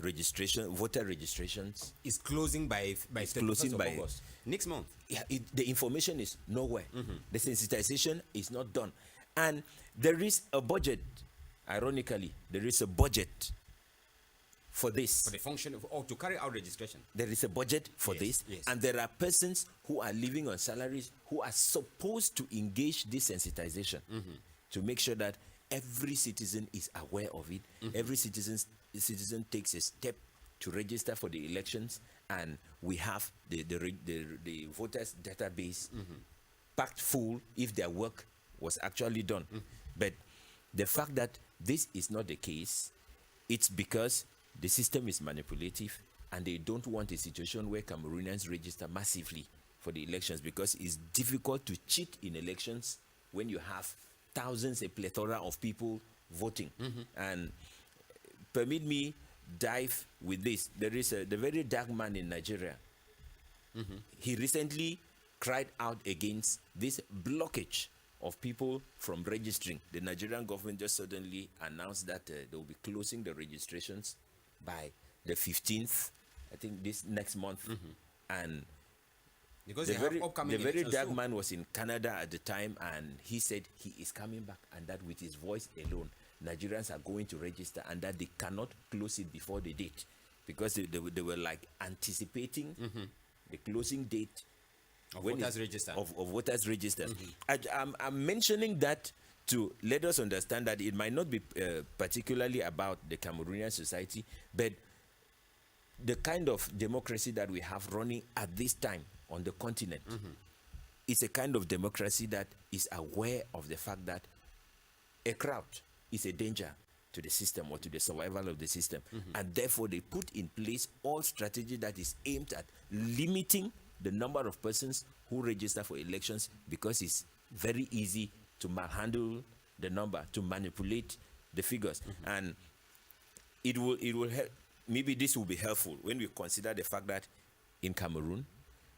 S3: voter registrations
S1: Is closing by
S3: closing by
S1: August next month?
S3: Yeah, the information is nowhere. The sensitization is not done, and there is a budget. Ironically, there is a budget for this.
S1: For the function of, to carry out registration.
S3: There is a budget for this,
S1: yes.
S3: and there are persons who are living on salaries who are supposed to engage this sensitization to make sure that every citizen is aware of it. Every citizen takes a step to register for the elections, and we have the voters database packed full if their work was actually done. But the fact that this is not the case, it's because the system is manipulative, and they don't want a situation where Cameroonians register massively for the elections, because it's difficult to cheat in elections when you have thousands, a plethora of people voting. And permit me dive with this. There is the very dark man in Nigeria. He recently cried out against this blockage of people from registering. The Nigerian government just suddenly announced that they will be closing the registrations by the 15th, I think this next month. And
S1: Because
S3: the
S1: they have
S3: very,
S1: upcoming
S3: the very
S1: elections
S3: dark
S1: too.
S3: man was in Canada at the time, and he said he is coming back, and that with his voice alone, Nigerians are going to register, and that they cannot close it before the date, because they were like anticipating the closing date
S1: Of
S3: when
S1: voters register.
S3: of voters registers. I'm mentioning that to let us understand that it might not be particularly about the Cameroonian society, but the kind of democracy that we have running at this time on the continent is a kind of democracy that is aware of the fact that a crowd is a danger to the system or to the survival of the system. And therefore, they put in place all strategy that is aimed at limiting the number of persons who register for elections, because it's very easy to manhandle the number, to manipulate the figures. And it will help. Maybe this will be helpful when we consider the fact that in Cameroon,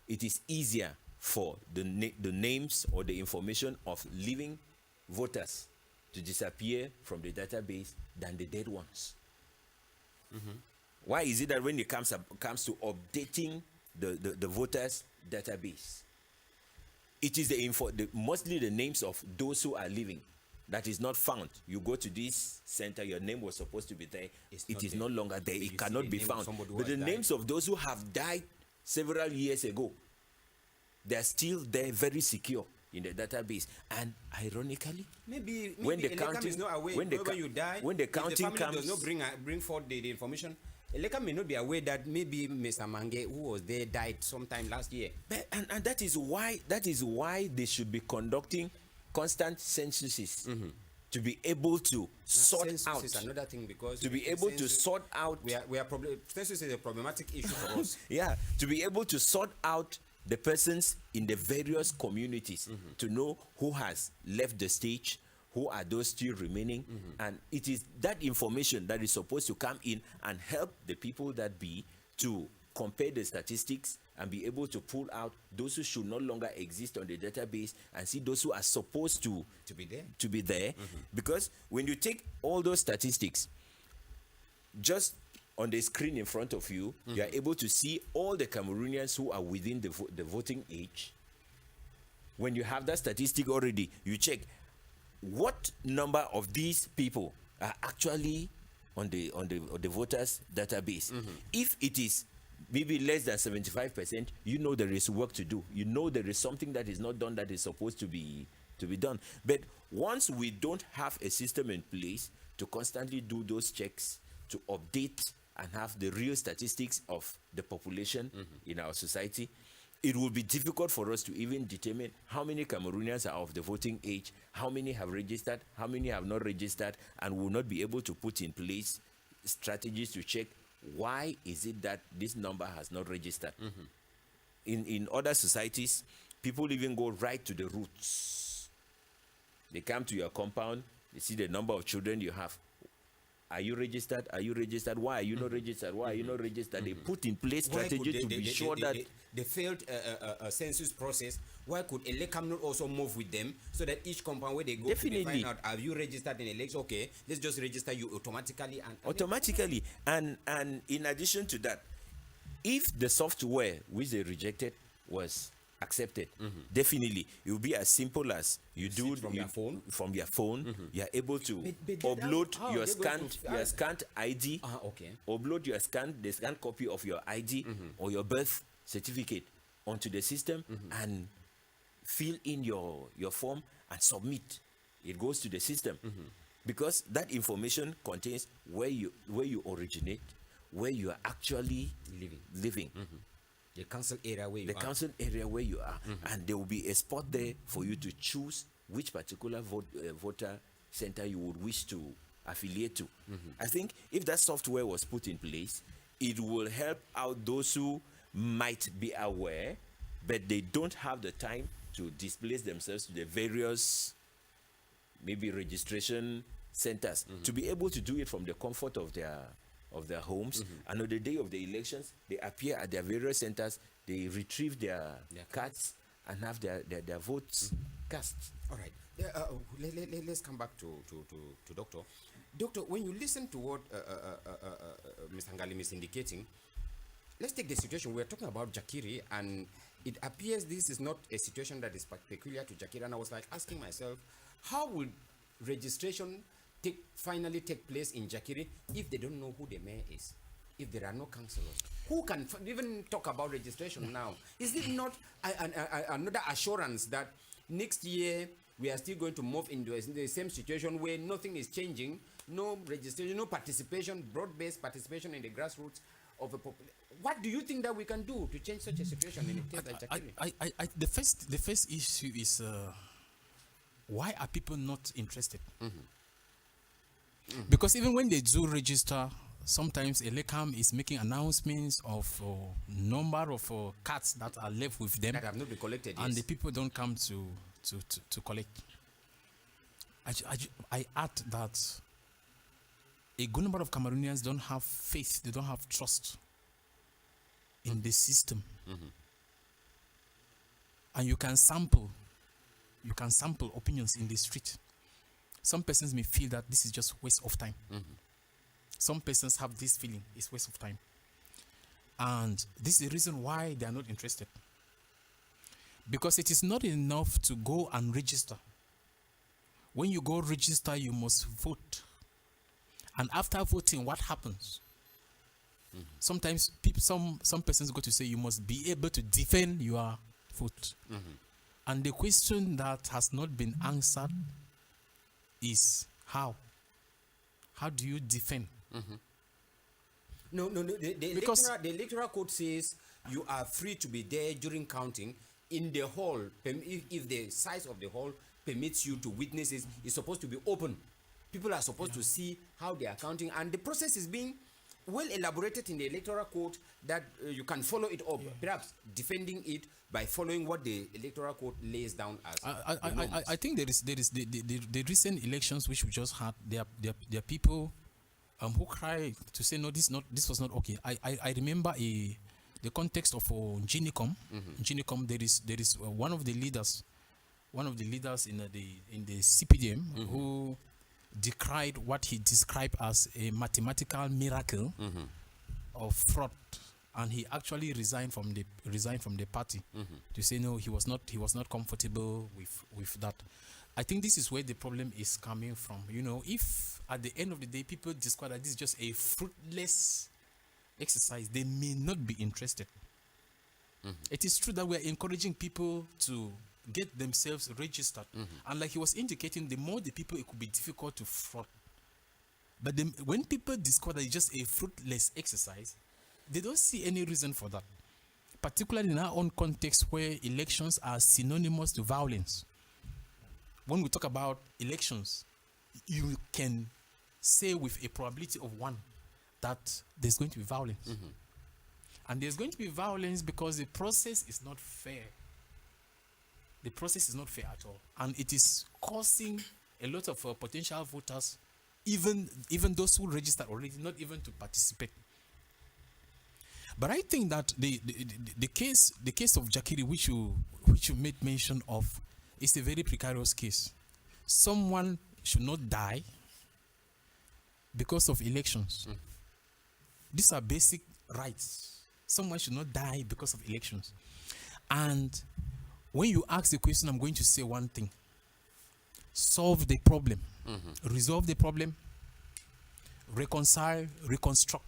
S3: it is easier for the names or the information of living voters to disappear from the database than the dead ones. Why is it that when it comes to updating the voters database, it is mostly the names of those who are living that is not found? You go to this center, your name was supposed to be there. It is no longer there. It cannot be found. But the names of those who have died several years ago, they're still there, very secure in the database. And ironically,
S1: maybe
S3: when the
S1: Elekam
S3: counting
S1: is not aware
S3: when
S1: you die,
S3: when the
S1: if
S3: counting
S1: the family
S3: comes,
S1: does not bring forth the information, Elekam may not be aware that maybe Mr. Mange, who was there, died sometime last year.
S3: But, and that is why they should be conducting constant censuses to be able to sort
S1: Census
S3: out.
S1: is another thing, because
S3: To be able to sort out.
S1: Census is a problematic issue for us.
S3: Yeah, to be able to sort out the persons in the various communities, to know who has left the stage, who are those still remaining, and it is that information that is supposed to come in and help the people that be to compare the statistics and be able to pull out those who should no longer exist on the database and see those who are supposed to be there. Because when you take all those statistics just on the screen in front of you, you are able to see all the Cameroonians who are within the voting age. When you have that statistic already, you check what number of these people are actually on the voters database. If it is maybe less than 75%, you know there is work to do. You know there is something that is not done that is supposed to be to be done. But once we don't have a system in place to constantly do those checks, to update and have the real statistics of the population in our society, it will be difficult for us to even determine how many Cameroonians are of the voting age, how many have registered, how many have not registered, and will not be able to put in place strategies to check why is it that this number has not registered. In other societies, people even go right to the roots. They come to your compound, they see the number of children you have. Are you registered? Are you registered? Why are you not registered? Why are you not registered? They put in place strategies to be sure that
S1: they failed a census process. Why could Elecam not also move with them so that each compound where they go to, they find out, have you registered in election? Okay, let's just register you automatically.
S3: And in addition to that, if the software which they rejected was accepted, definitely it will be as simple as you do
S1: from your phone.
S3: From your phone, you are able to upload your scanned ID. Upload the scanned copy of your ID or your birth certificate onto the system and fill in your form and submit. It goes to the system because that information contains where you originate, where you are actually living.
S1: The council area where
S3: you are. And there will be a spot there for you to choose which particular voter center you would wish to affiliate to. I think if that software was put in place, it will help out those who might be aware, but they don't have the time to displace themselves to the various maybe registration centers to be able to do it from the comfort of their homes. And on the day of the elections, they appear at their various centers, they retrieve their cards and have their votes cast.
S1: All right. Let's come back to Doctor. Doctor, when you listen to what Mr. Ngalim is indicating, let's take the situation. We're talking about Jakiri, and it appears this is not a situation that is peculiar to Jakiri. And I was like asking myself, how will registration finally take place in Jakiri if they don't know who the mayor is, if there are no councillors? Who can even talk about registration now? Is it not another assurance that next year we are still going to move into the same situation where nothing is changing, no registration, no participation, broad-based participation in the grassroots of the population? What do you think that we can do to change such a situation in a case like Jakiri?
S2: The first issue is why are people not interested? Because even when they do register, sometimes Elecam is making announcements of number of cards that are left with them
S1: that have not been collected,
S2: and the people don't come to collect. I add that a good number of Cameroonians don't have faith, they don't have trust in the system. And you can sample opinions in the street. Some persons may feel that this is just waste of time. Some persons have this feeling, it's waste of time. And this is the reason why they are not interested. Because it is not enough to go and register. When you go register, you must vote. And after voting, what happens? Sometimes some persons go to say you must be able to defend your vote. And the question that has not been answered is how? How do you defend?
S1: No. The electoral code says you are free to be there during counting in the hall. If the size of the hall permits you to witness it, it's supposed to be open. People are supposed to see how they are counting, and the process is being well elaborated in the electoral code that you can follow it up, perhaps defending it by following what the electoral code lays down as.
S2: I think there is the recent elections which we just had. There are people who cry to say no, this was not okay. I remember the context of Ginicom. Ginicom, there is one of the leaders in the CPDM who decried what he described as a mathematical miracle of fraud, and he actually resigned from the party to say no, he was not comfortable with that. I think this is where the problem is coming from. If at the end of the day people discover that this is just a fruitless exercise, they may not be interested. It is true that we are encouraging people to get themselves registered. And like he was indicating, the more the people, it could be difficult to fraud. But when people discover that it's just a fruitless exercise, they don't see any reason for that. Particularly in our own context where elections are synonymous to violence. When we talk about elections, you can say with a probability of 1 that there's going to be violence. And there's going to be violence because the process is not fair. The process is not fair at all. And it is causing a lot of potential voters, even those who registered already, not even to participate. But I think that the case of Jakiri, which you made mention of, is a very precarious case. Someone should not die because of elections. These are basic rights. Someone should not die because of elections. And when you ask the question, I'm going to say one thing. Solve the problem. Resolve the problem. Reconcile, reconstruct.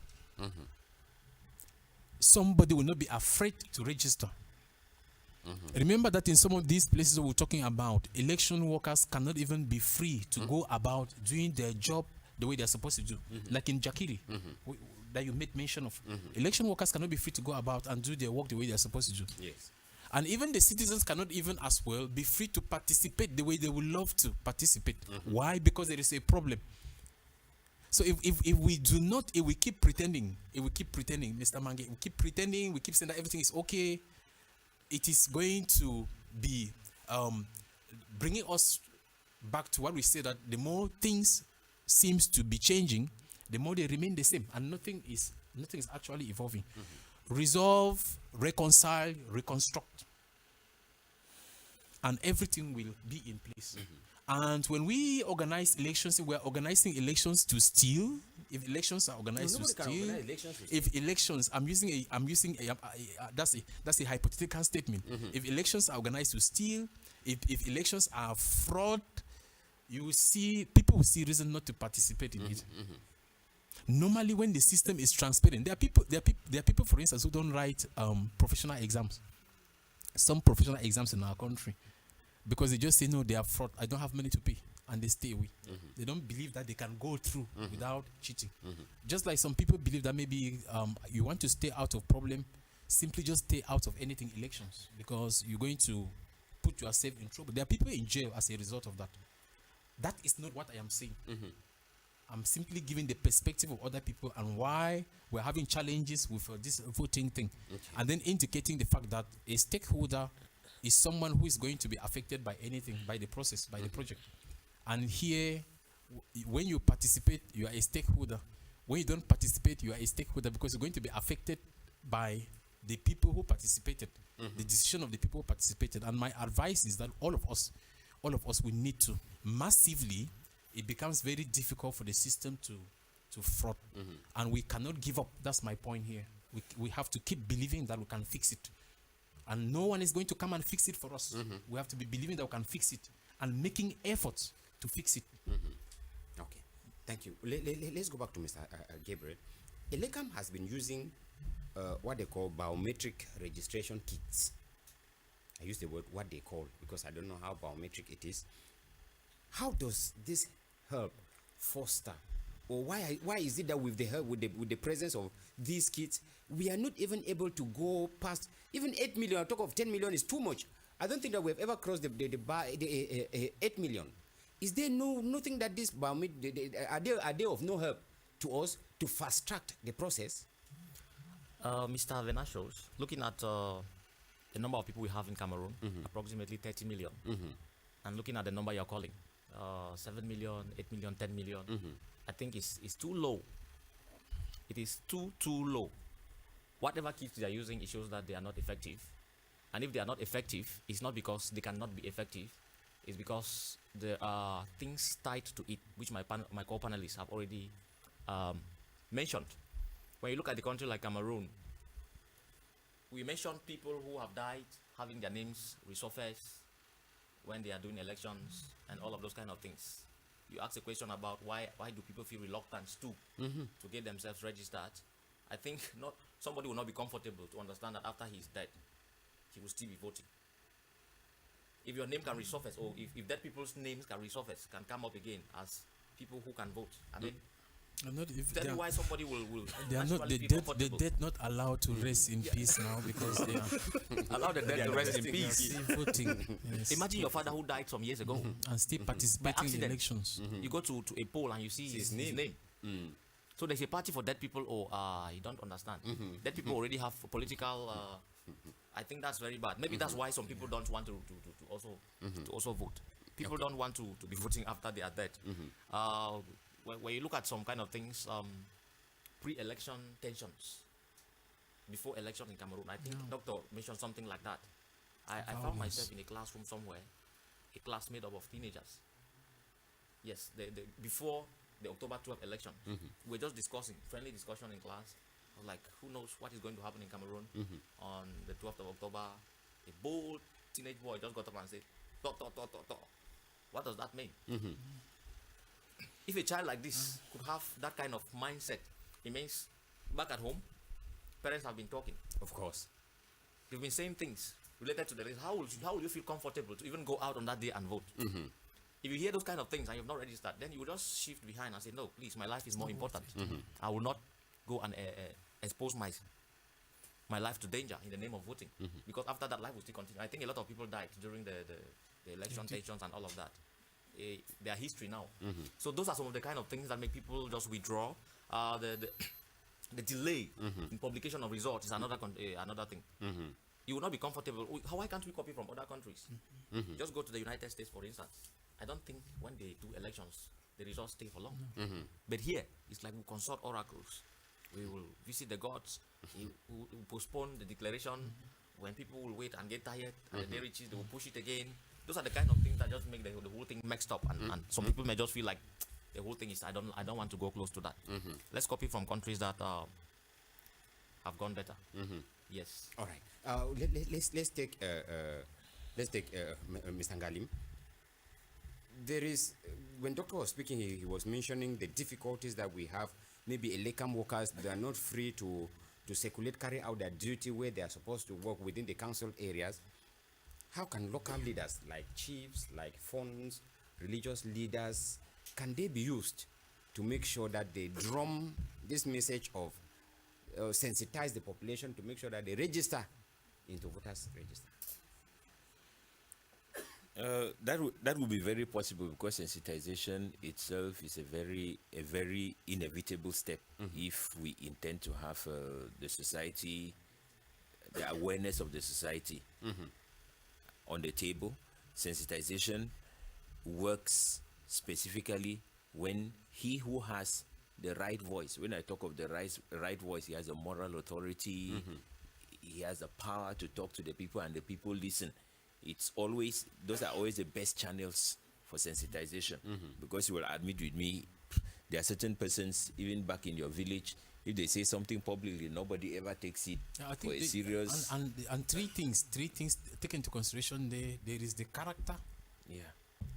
S2: Somebody will not be afraid to register. Remember that in some of these places we're talking about, election workers cannot even be free to go about doing their job the way they're supposed to do. Like in Jakiri, that you made mention of. Election workers cannot be free to go about and do their work the way they're supposed to do.
S1: Yes.
S2: And even the citizens cannot even as well be free to participate the way they would love to participate. Why? Because there is a problem. So if we do not, if we keep pretending, Mr. Mange, we keep pretending, we keep saying that everything is okay, it is going to be bringing us back to what we say, that the more things seems to be changing, the more they remain the same, and nothing is actually evolving. Resolve, reconcile, reconstruct, and everything will be in place. And when we organize elections, we are organizing elections to steal. If elections are organized to steal, if elections, that's a hypothetical statement. If elections are organized to steal, if elections are fraud, you will see people will see reason not to participate in it. Normally, when the system is transparent, there are people, for instance, who don't write professional exams. Some professional exams in our country, because they just say, no, they are fraud, I don't have money to pay, and they stay away. They don't believe that they can go through without cheating. Just like some people believe that maybe you want to stay out of problem, simply just stay out of anything elections, because you're going to put yourself in trouble. There are people in jail as a result of that. That is not what I am saying. I'm simply giving the perspective of other people and why we're having challenges with this voting thing. And then indicating the fact that a stakeholder is someone who is going to be affected by anything, by the process, by the project. And here, when you participate, you are a stakeholder. When you don't participate, you are a stakeholder, because you're going to be affected by the people who participated, the decision of the people who participated. And my advice is that all of us, we need to massively. It becomes very difficult for the system to fraud, and we cannot give up. That's my point here. We have to keep believing that we can fix it, and no one is going to come and fix it for us. We have to be believing that we can fix it and making efforts to fix it.
S1: Okay, thank you. Let's go back to Mr. Gabriel. Elecam has been using what they call biometric registration kits. I use the word what they call because I don't know how biometric it is. How does this help foster, or why is it that with the help, with the presence of these kits, we are not even able to go past even 8 million? I talk of 10 million is too much. I don't think that we've ever crossed the 8 million. Is there nothing that this biometric are they of no help to us to fast track the process?
S4: Mr. Venashos, looking at the number of people we have in Cameroon, approximately 30 million, and looking at the number you're calling, 7 million, 8 million, 10 million, I think it's too low. It is too low. Whatever kits they are using, it shows that they are not effective. And if they are not effective, it's not because they cannot be effective. It's because there are things tied to it, which my co-panelists have already mentioned. When you look at the country like Cameroon, we mentioned people who have died having their names resurfaced when they are doing elections and all of those kind of things. You ask a question about why do people feel reluctant to get themselves registered. I think somebody will not be comfortable to understand that after he's dead, he will still be voting. if your name can resurface, or if dead people's names can resurface, can come up again as people who can vote. I mean,
S2: Not if
S4: tell
S2: they
S4: me
S2: are,
S4: why somebody will
S2: they are not
S4: actually
S2: the
S4: feel
S2: dead, the
S4: comfortable.
S2: dead not allowed to rest in peace now because they are
S4: Allow the dead to rest in peace.
S2: still voting. Yes.
S4: Imagine your father who died some years ago.
S2: And still participating in
S4: accident.
S2: elections.
S4: You go to a poll and you see his name. So there's a party for dead people. Oh, you don't understand. Dead people already have political. I think that's very bad. Maybe that's why some people don't want to also vote. People don't want to be voting after they are dead. When you look at some kind of things, pre-election tensions before election in Cameroon, I think Doctor mentioned something like that. I found myself in a classroom somewhere, a class made up of teenagers. Yes, before the October 12th election, we were just discussing, friendly discussion in class. I was like, who knows what is going to happen in Cameroon on the 12th of October? A bold teenage boy just got up and said, "To. What does that mean?" If a child like this could have that kind of mindset, it means back at home, parents have been talking.
S1: Of course.
S4: They've been saying things related to the race. How will you feel comfortable to even go out on that day and vote? If you hear those kind of things and you've not registered, then you will just shift behind and say, no, please, my life is more important. I will not go and expose my life to danger in the name of voting. Because after that, life will still continue. I think a lot of people died during the election tensions and all of that. They are history now. So those are some of the kind of things that make people just withdraw. The delay in publication of results is another thing. You will not be comfortable. Why can't we copy from other countries? Just go to the United States, for instance. I don't think when they do elections, the results stay for long. But here, it's like we consult oracles. We will visit the gods. We will postpone the declaration. When people will wait and get tired, and the day reaches, they will push it again. Those are the kind of things that just make the whole thing mixed up. And some people may just feel like the whole thing is, I don't want to go close to that. Let's copy from countries that have gone better. Yes.
S1: All right. Let's take Mr. Ngalim. There is, when Doctor was speaking, he was mentioning the difficulties that we have. Maybe Elekam workers, they are not free to circulate, carry out their duty where they are supposed to work within the council areas. How can local leaders like chiefs, like funds, religious leaders, can they be used to make sure that they drum this message of sensitize the population to make sure that they register into voters register?
S3: That would be very possible because sensitization itself is a very inevitable step if we intend to have the society, the awareness of the society on the table. Sensitization works specifically when he who has the right voice, when I talk of the right voice, he has a moral authority, he has the power to talk to the people and the people listen. Those are always the best channels for sensitization, because you will admit with me, there are certain persons, even back in your village, if they say something publicly, nobody ever takes it for a serious.
S2: And three things taken into consideration. There is the character.
S3: Yeah.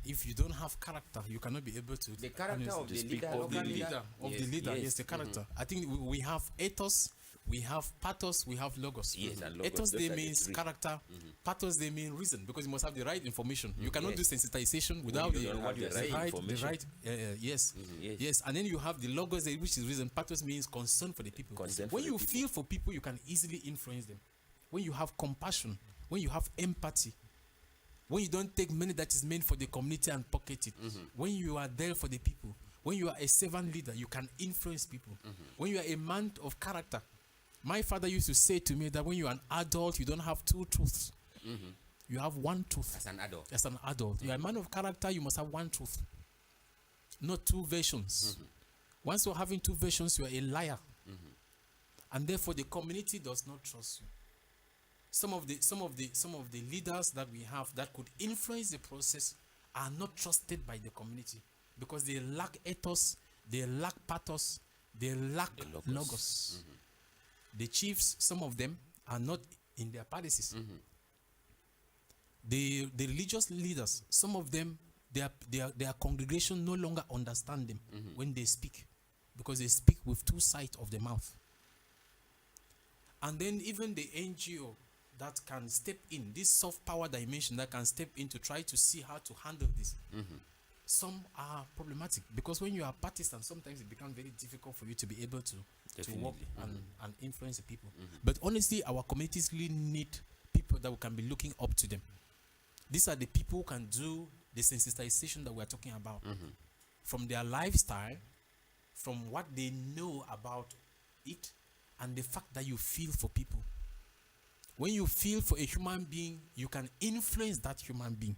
S2: If you don't have character, you cannot be able to.
S1: The character of the leader,
S2: the leader. Yes, the character. I think we have ethos, we have pathos, we have logos.
S3: Yes, and logos.
S2: Ethos they means character. Pathos they mean reason, because you must have the right information. You cannot do sensitization without the right. Yes. And then you have the logos, which is reason. Pathos means concern for the people. When you feel for people, you can easily influence them. When you have compassion, when you have empathy, when you don't take money that is meant for the community and pocket it, when you are there for the people, when you are a servant leader, you can influence people. When you are a man of character, my father used to say to me that when you are an adult, you don't have two truths. You have one truth.
S1: As an adult.
S2: As an adult. You are a man of character, you must have one truth. Not two versions. Once you're having two versions, you are a liar. And therefore the community does not trust you. Some of the leaders that we have that could influence the process are not trusted by the community because they lack ethos, they lack pathos, they lack logos. The chiefs, some of them are not in their palaces. The religious leaders, some of them, their congregation no longer understand them when they speak, because they speak with two sides of the mouth. And then even the NGO, that can step in, this soft power dimension that can step in to try to see how to handle this. Some are problematic because when you are partisan, sometimes it becomes very difficult for you to be able to work and influence the people. But honestly, our communities really need people that we can be looking up to them. These are the people who can do the sensitization that we are talking about. From their lifestyle, from what they know about it, and the fact that you feel for people. When you feel for a human being, you can influence that human being.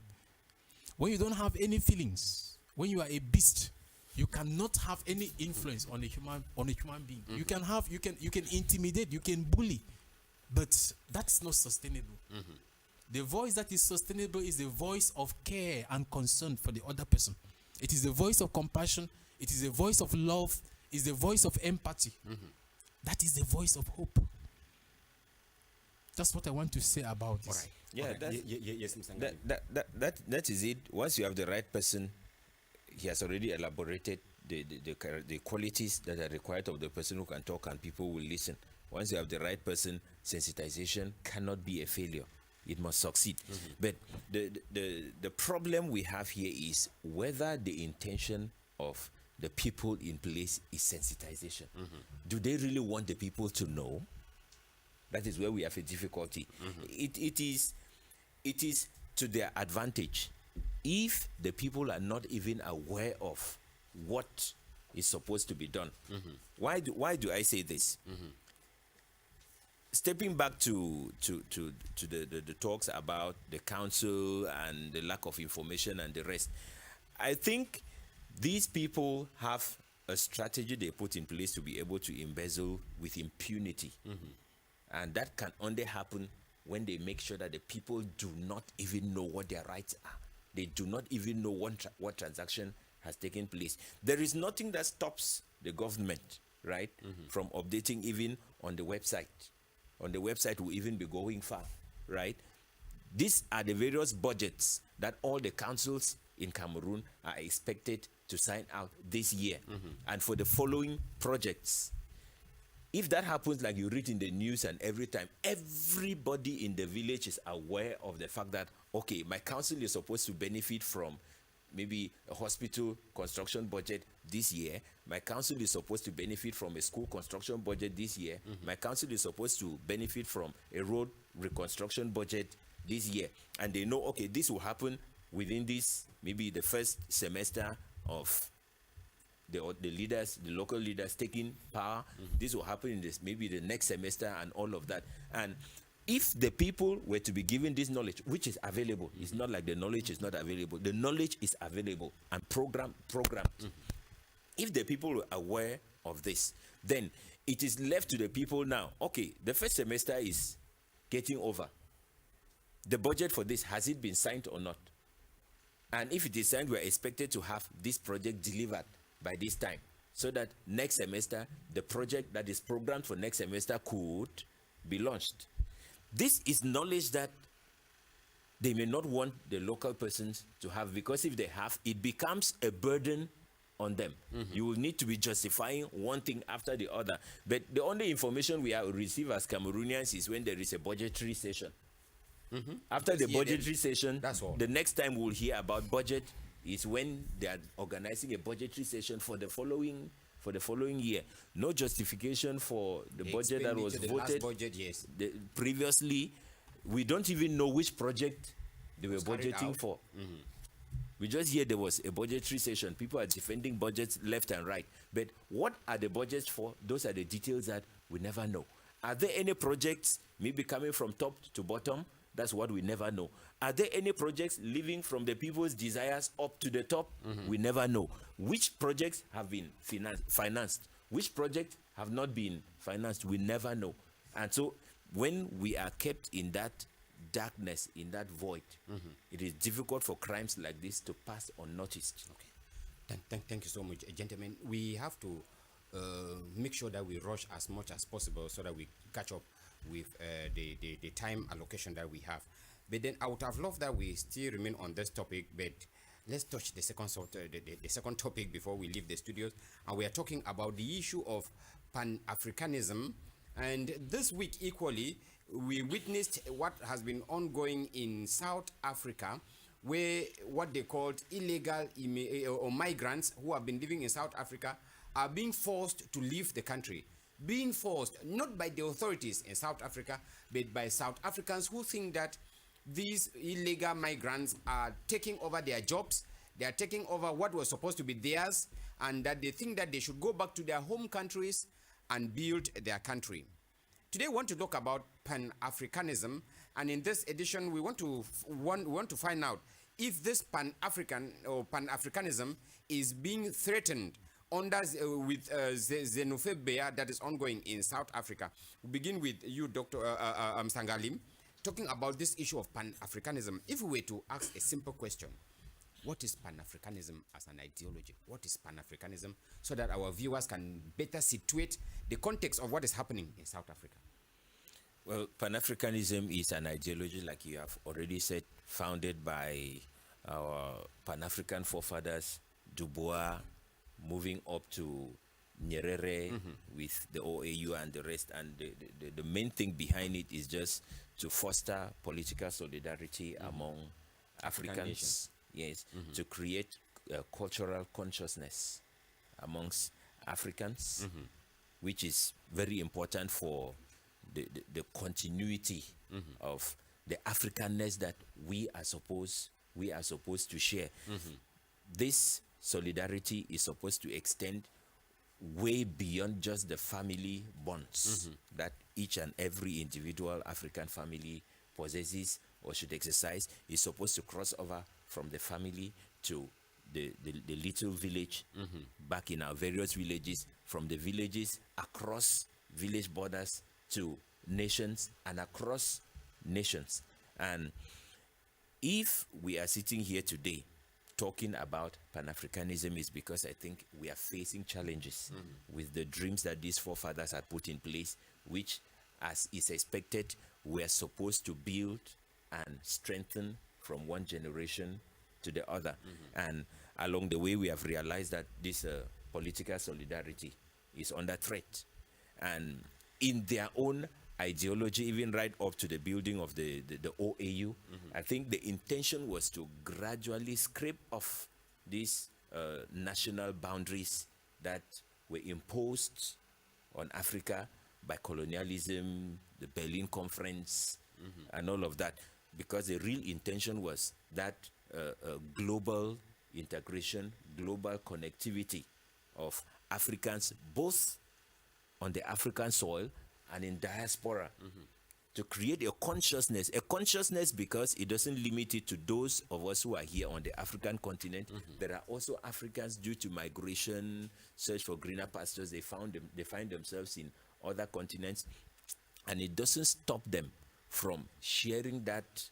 S2: When you don't have any feelings, when you are a beast, you cannot have any influence on a human being. You can intimidate, you can bully, but that's not sustainable. The voice that is sustainable is the voice of care and concern for the other person. It is the voice of compassion. It is the voice of love. It's the voice of empathy. That is the voice of hope. That's what I want to say about this.
S3: Yeah,
S1: yes, Mr.
S3: that is it. Once you have the right person, he has already elaborated the qualities that are required of the person who can talk and people will listen. Once you have the right person, sensitization cannot be a failure. It must succeed. But the problem we have here is whether the intention of the people in place is sensitization. Do they really want the people to know? That is where we have a difficulty. It is to their advantage if the people are not even aware of what is supposed to be done. Why do I say this? Stepping back to the talks about the council and the lack of information and the rest, I think these people have a strategy they put in place to be able to embezzle with impunity. And that can only happen when they make sure that the people do not even know what their rights are. They do not even know what transaction has taken place. There is nothing that stops the government, right, from updating even on the website. On the website will even be going far, right? These are the various budgets that all the councils in Cameroon are expected to sign out this year. And for the following projects, if that happens like you read in the news and every time, everybody in the village is aware of the fact that, okay, my council is supposed to benefit from maybe a hospital construction budget this year. My council is supposed to benefit from a school construction budget this year. My council is supposed to benefit from a road reconstruction budget this year. And they know, okay, this will happen within this, maybe the first semester of the leaders, the local leaders taking power. This will happen in this, maybe the next semester and all of that. And if the people were to be given this knowledge, which is available, it's not like the knowledge is not available. The knowledge is available and programmed. If the people were aware of this, then it is left to the people now. Okay, the first semester is getting over. The budget for this, has it been signed or not? And if it is signed, we're expected to have this project delivered by this time, so that next semester, the project that is programmed for next semester could be launched. This is knowledge that they may not want the local persons to have, because if they have, it becomes a burden on them. You will need to be justifying one thing after the other. But the only information we receive as Cameroonians is when there is a budgetary session. After the budgetary session,
S1: that's all.
S3: The next time we'll hear about budget is when they are organizing a budgetary session for the following year. No justification for the budget that was voted
S1: last budget, yes.
S3: Previously. We don't even know which project they were budgeting for. We just hear there was a budgetary session. People are defending budgets left and right. But what are the budgets for? Those are the details that we never know. Are there any projects maybe coming from top to bottom? That's what we never know. Are there any projects living from the people's desires up to the top? We never know. Which projects have been financed? Which projects have not been financed? We never know. And so when we are kept in that darkness, in that void, it is difficult for crimes like this to pass unnoticed.
S1: Okay. Thank you so much, gentlemen. We have to make sure that we rush as much as possible so that we catch up with the time allocation that we have. But then I would have loved that we still remain on this topic, but let's touch the second topic before we leave the studios. And we are talking about the issue of Pan-Africanism. And this week equally, we witnessed what has been ongoing in South Africa, where what they called illegal or migrants who have been living in South Africa are being forced to leave the country. Being forced not by the authorities in South Africa, but by South Africans who think that these illegal migrants are taking over their jobs, they are taking over what was supposed to be theirs, and that they think that they should go back to their home countries and build their country. Today we want to talk about Pan-Africanism, and in this edition we want to find out if this Pan-African or Pan-Africanism is being threatened under with xenophobia that is ongoing in South Africa. We begin with you, Dr. Sangalim, talking about this issue of Pan-Africanism. If we were to ask a simple question, what is Pan-Africanism as an ideology? What is Pan-Africanism, so that our viewers can better situate the context of what is happening in South Africa?
S3: Well, Pan-Africanism is an ideology, like you have already said, founded by our Pan-African forefathers, Du Bois, moving up to Nyerere with the OAU and the rest. And the main thing behind it is just to foster political solidarity among Africans. Yes, to create cultural consciousness amongst Africans, which is very important for the continuity of the Africanness that we are supposed to share. This solidarity is supposed to extend way beyond just the family bonds that each and every individual African family possesses or should exercise. Is supposed to cross over from the family to the little village, back in our various villages, from the villages across village borders to nations and across nations. And if we are sitting here today talking about Pan-Africanism, is because I think we are facing challenges with the dreams that these forefathers had put in place, which, as is expected, we are supposed to build and strengthen from one generation to the other. And along the way, we have realized that this political solidarity is under threat. And in their own ideology, even right up to the building of the OAU, I think the intention was to gradually scrape off these national boundaries that were imposed on Africa by colonialism, the Berlin Conference, and all of that, because the real intention was that global integration, global connectivity of Africans, both on the African soil and in diaspora, to create a consciousness because it doesn't limit it to those of us who are here on the African continent. There are also Africans, due to migration, search for greener pastures, they find themselves in other continents, and it doesn't stop them from sharing that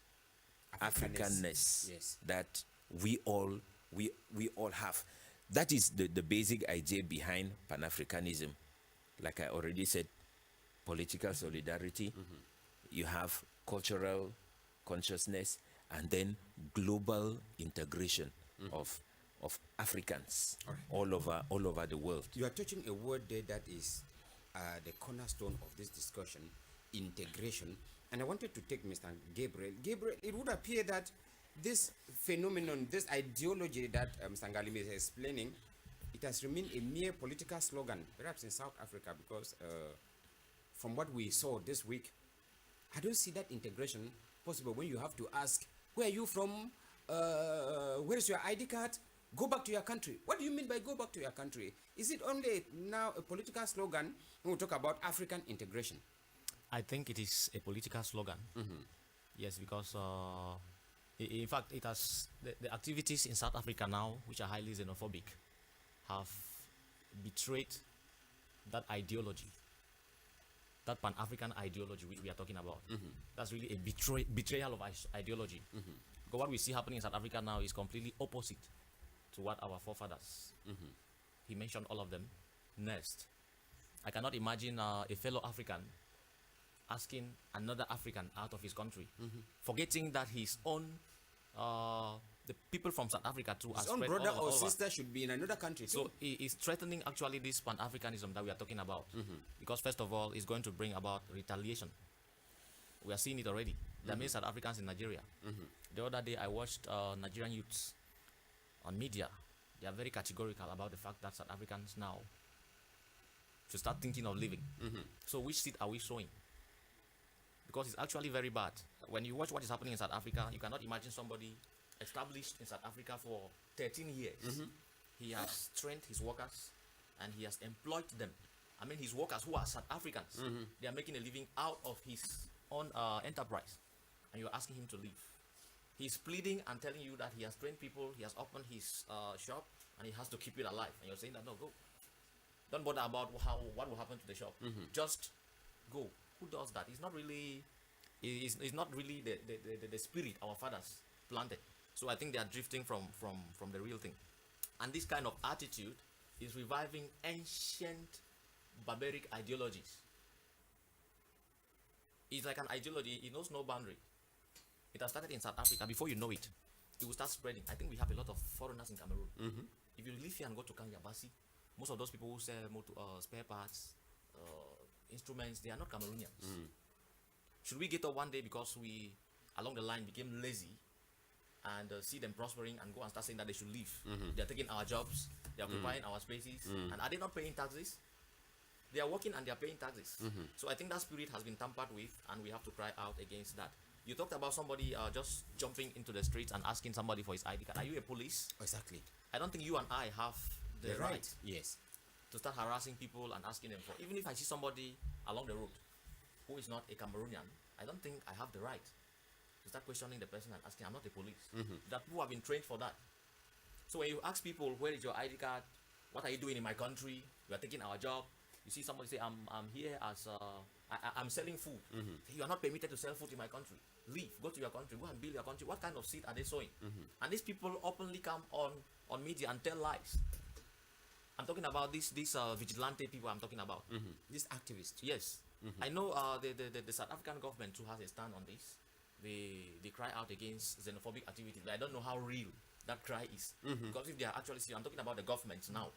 S3: Africanness that we all have. That is the basic idea behind Pan-Africanism. Like I already said, political solidarity, you have cultural consciousness, and then global integration of Africans all over the world.
S1: You are touching a word there that is the cornerstone of this discussion, integration. And I wanted to take Mr. Gabriel. Gabriel, it would appear that this phenomenon, this ideology that Mr. Ngalim is explaining, it has remained a mere political slogan, perhaps in South Africa, because from what we saw this week, I don't see that integration possible when you have to ask, where are you from? Where is your ID card? Go back to your country. What do you mean by go back to your country? Is it only now a political slogan when we talk about African integration?
S4: I think it is a political slogan. Yes, because in fact, it has the activities in South Africa now, which are highly xenophobic, have betrayed that ideology, that Pan-African ideology which we are talking about. That's really a betrayal of ideology. Because what we see happening in South Africa now is completely opposite to what our forefathers. He mentioned all of them. Next, I cannot imagine a fellow African asking another African out of his country, forgetting that his own, the people from South Africa too,
S1: his own brother or sister should be in another country.
S4: So he is threatening actually this Pan-Africanism that we are talking about, because first of all, it's going to bring about retaliation. We are seeing it already. There are many South Africans in Nigeria. The other day, I watched Nigerian youths on media. They are very categorical about the fact that South Africans now should start thinking of leaving. So which seat are we showing? Because it's actually very bad. When you watch what is happening in South Africa, you cannot imagine somebody established in South Africa for 13 years. He has trained his workers and he has employed them. I mean, his workers who are South Africans, they are making a living out of his own enterprise. And you're asking him to leave. He's pleading and telling you that he has trained people, he has opened his shop, and he has to keep it alive. And you're saying that, no, go. Don't bother about what will happen to the shop. Just go. Who does that? It's not really, it's not really the spirit our fathers planted. So I think they are drifting from the real thing. And this kind of attitude is reviving ancient barbaric ideologies. It's like an ideology, it knows no boundary. It has started in South Africa. Before you know it, it will start spreading. I think we have a lot of foreigners in Cameroon. If you live here and go to Kanyabasi, most of those people who sell spare parts, instruments, they are not Cameroonians. Should we get up one day because we, along the line, became lazy and see them prospering and go and start saying that they should leave? They are taking our jobs, they are occupying our spaces, and are they not paying taxes? They are working and they are paying taxes. So I think that spirit has been tampered with, and we have to cry out against that. You talked about somebody just jumping into the streets and asking somebody for his ID card. Are you a police?
S1: Exactly.
S4: I don't think you and I have the right
S1: Yes.
S4: to start harassing people and asking them for. Even if I see somebody along the road who is not a Cameroonian, I don't think I have the right to start questioning the person and asking. I'm not a police. That people have been trained for that. So when you ask people, where is your ID card? What are you doing in my country? You are taking our job. You see somebody say, I'm here as I'm selling food. You are not permitted to sell food in my country. Leave, go to your country, go and build your country. What kind of seed are they sowing? And these people openly come on media and tell lies. I'm talking about these vigilante people I'm talking about.
S1: These activists.
S4: Yes. I know the South African government too has a stand on this. They cry out against xenophobic activities, but I don't know how real that cry is. Because if they are actually, I'm talking about the government now.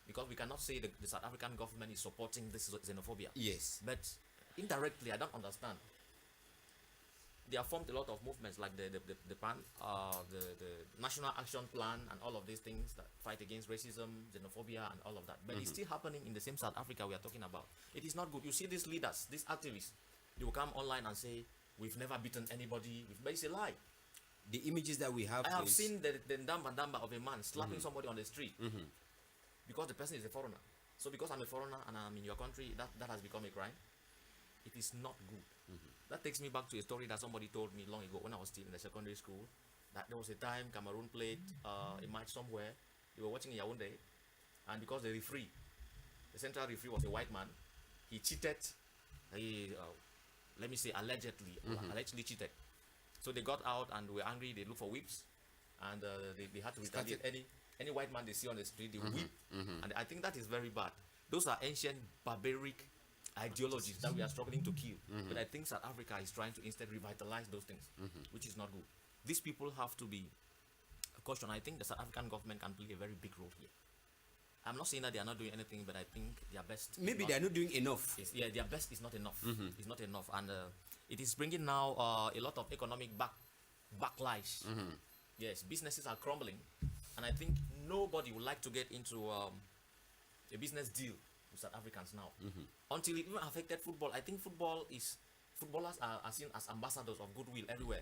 S4: Because we cannot say the South African government is supporting this xenophobia.
S1: Yes.
S4: But indirectly, I don't understand. They have formed a lot of movements like the National Action Plan and all of these things that fight against racism, xenophobia, and all of that. But it's still happening in the same South Africa we are talking about. It is not good. You see these leaders, these activists, they will come online and say, we've never beaten anybody. But it's a lie.
S1: The images that we have.
S4: I have seen the ndamba of a man slapping somebody on the street because the person is a foreigner. So because I'm a foreigner and I'm in your country, that has become a crime. It is not good. That takes me back to a story that somebody told me long ago when I was still in the secondary school. That there was a time Cameroon played a match somewhere. They were watching in Yaoundé, and because the referee, the central referee was a white man, he cheated. He, let me say, allegedly cheated. So they got out and were angry. They looked for whips, and they had to retaliate. Any white man they see on the street, they whip. And I think that is very bad. Those are ancient barbaric ideologies that we are struggling to kill. But I think South Africa is trying to instead revitalize those things, which is not good. These people have to be cautioned. I think the South African government can play a very big role here. I'm not saying that they are not doing anything, but I think their best.
S1: Maybe they are not doing enough.
S4: Their best is not enough. It's not enough, and it is bringing now a lot of economic backlash. Yes, businesses are crumbling, and I think nobody would like to get into a business deal with South Africans now. Until it even affected football. I think footballers are seen as ambassadors of goodwill everywhere.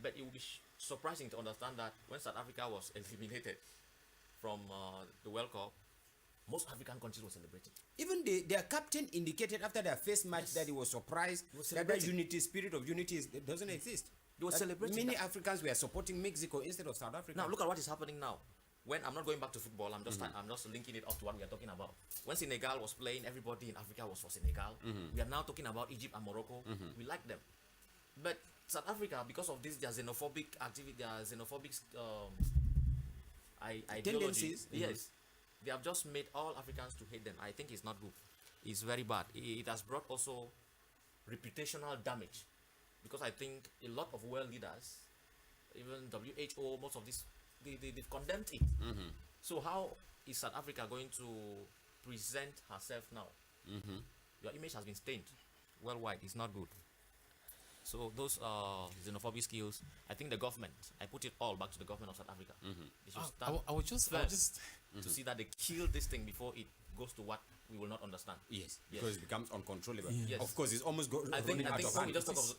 S4: But it will be surprising to understand that when South Africa was eliminated from the World Cup, most African countries were celebrating.
S1: Even their captain indicated after their first match that he was surprised that the spirit of unity doesn't exist.
S4: They were celebrating.
S1: Many Africans were supporting Mexico instead of South Africa.
S4: Now look at what is happening now. When I'm not going back to football, I'm just linking it up to what we are talking about. When Senegal was playing, everybody in Africa was for Senegal. We are now talking about Egypt and Morocco. We like them, but South Africa, because of this, their xenophobic activity, their xenophobic ideologies. Yes, they have just made all Africans to hate them. I think it's not good. It's very bad. It has brought also reputational damage, because I think a lot of world leaders, even WHO, most of this. They've condemned it. So how is South Africa going to present herself now? Your image has been stained worldwide. It's not good. So those xenophobic skills, I think the government, I put it all back to the government of South Africa. They should start
S2: I was just
S4: first to see that they kill this thing before it goes to what we will not understand.
S1: Yes, because it becomes uncontrollable.
S2: Yeah.
S4: Yes.
S1: Of course, it's almost
S4: I think
S1: running out of
S4: when we
S1: hand.
S4: just talk of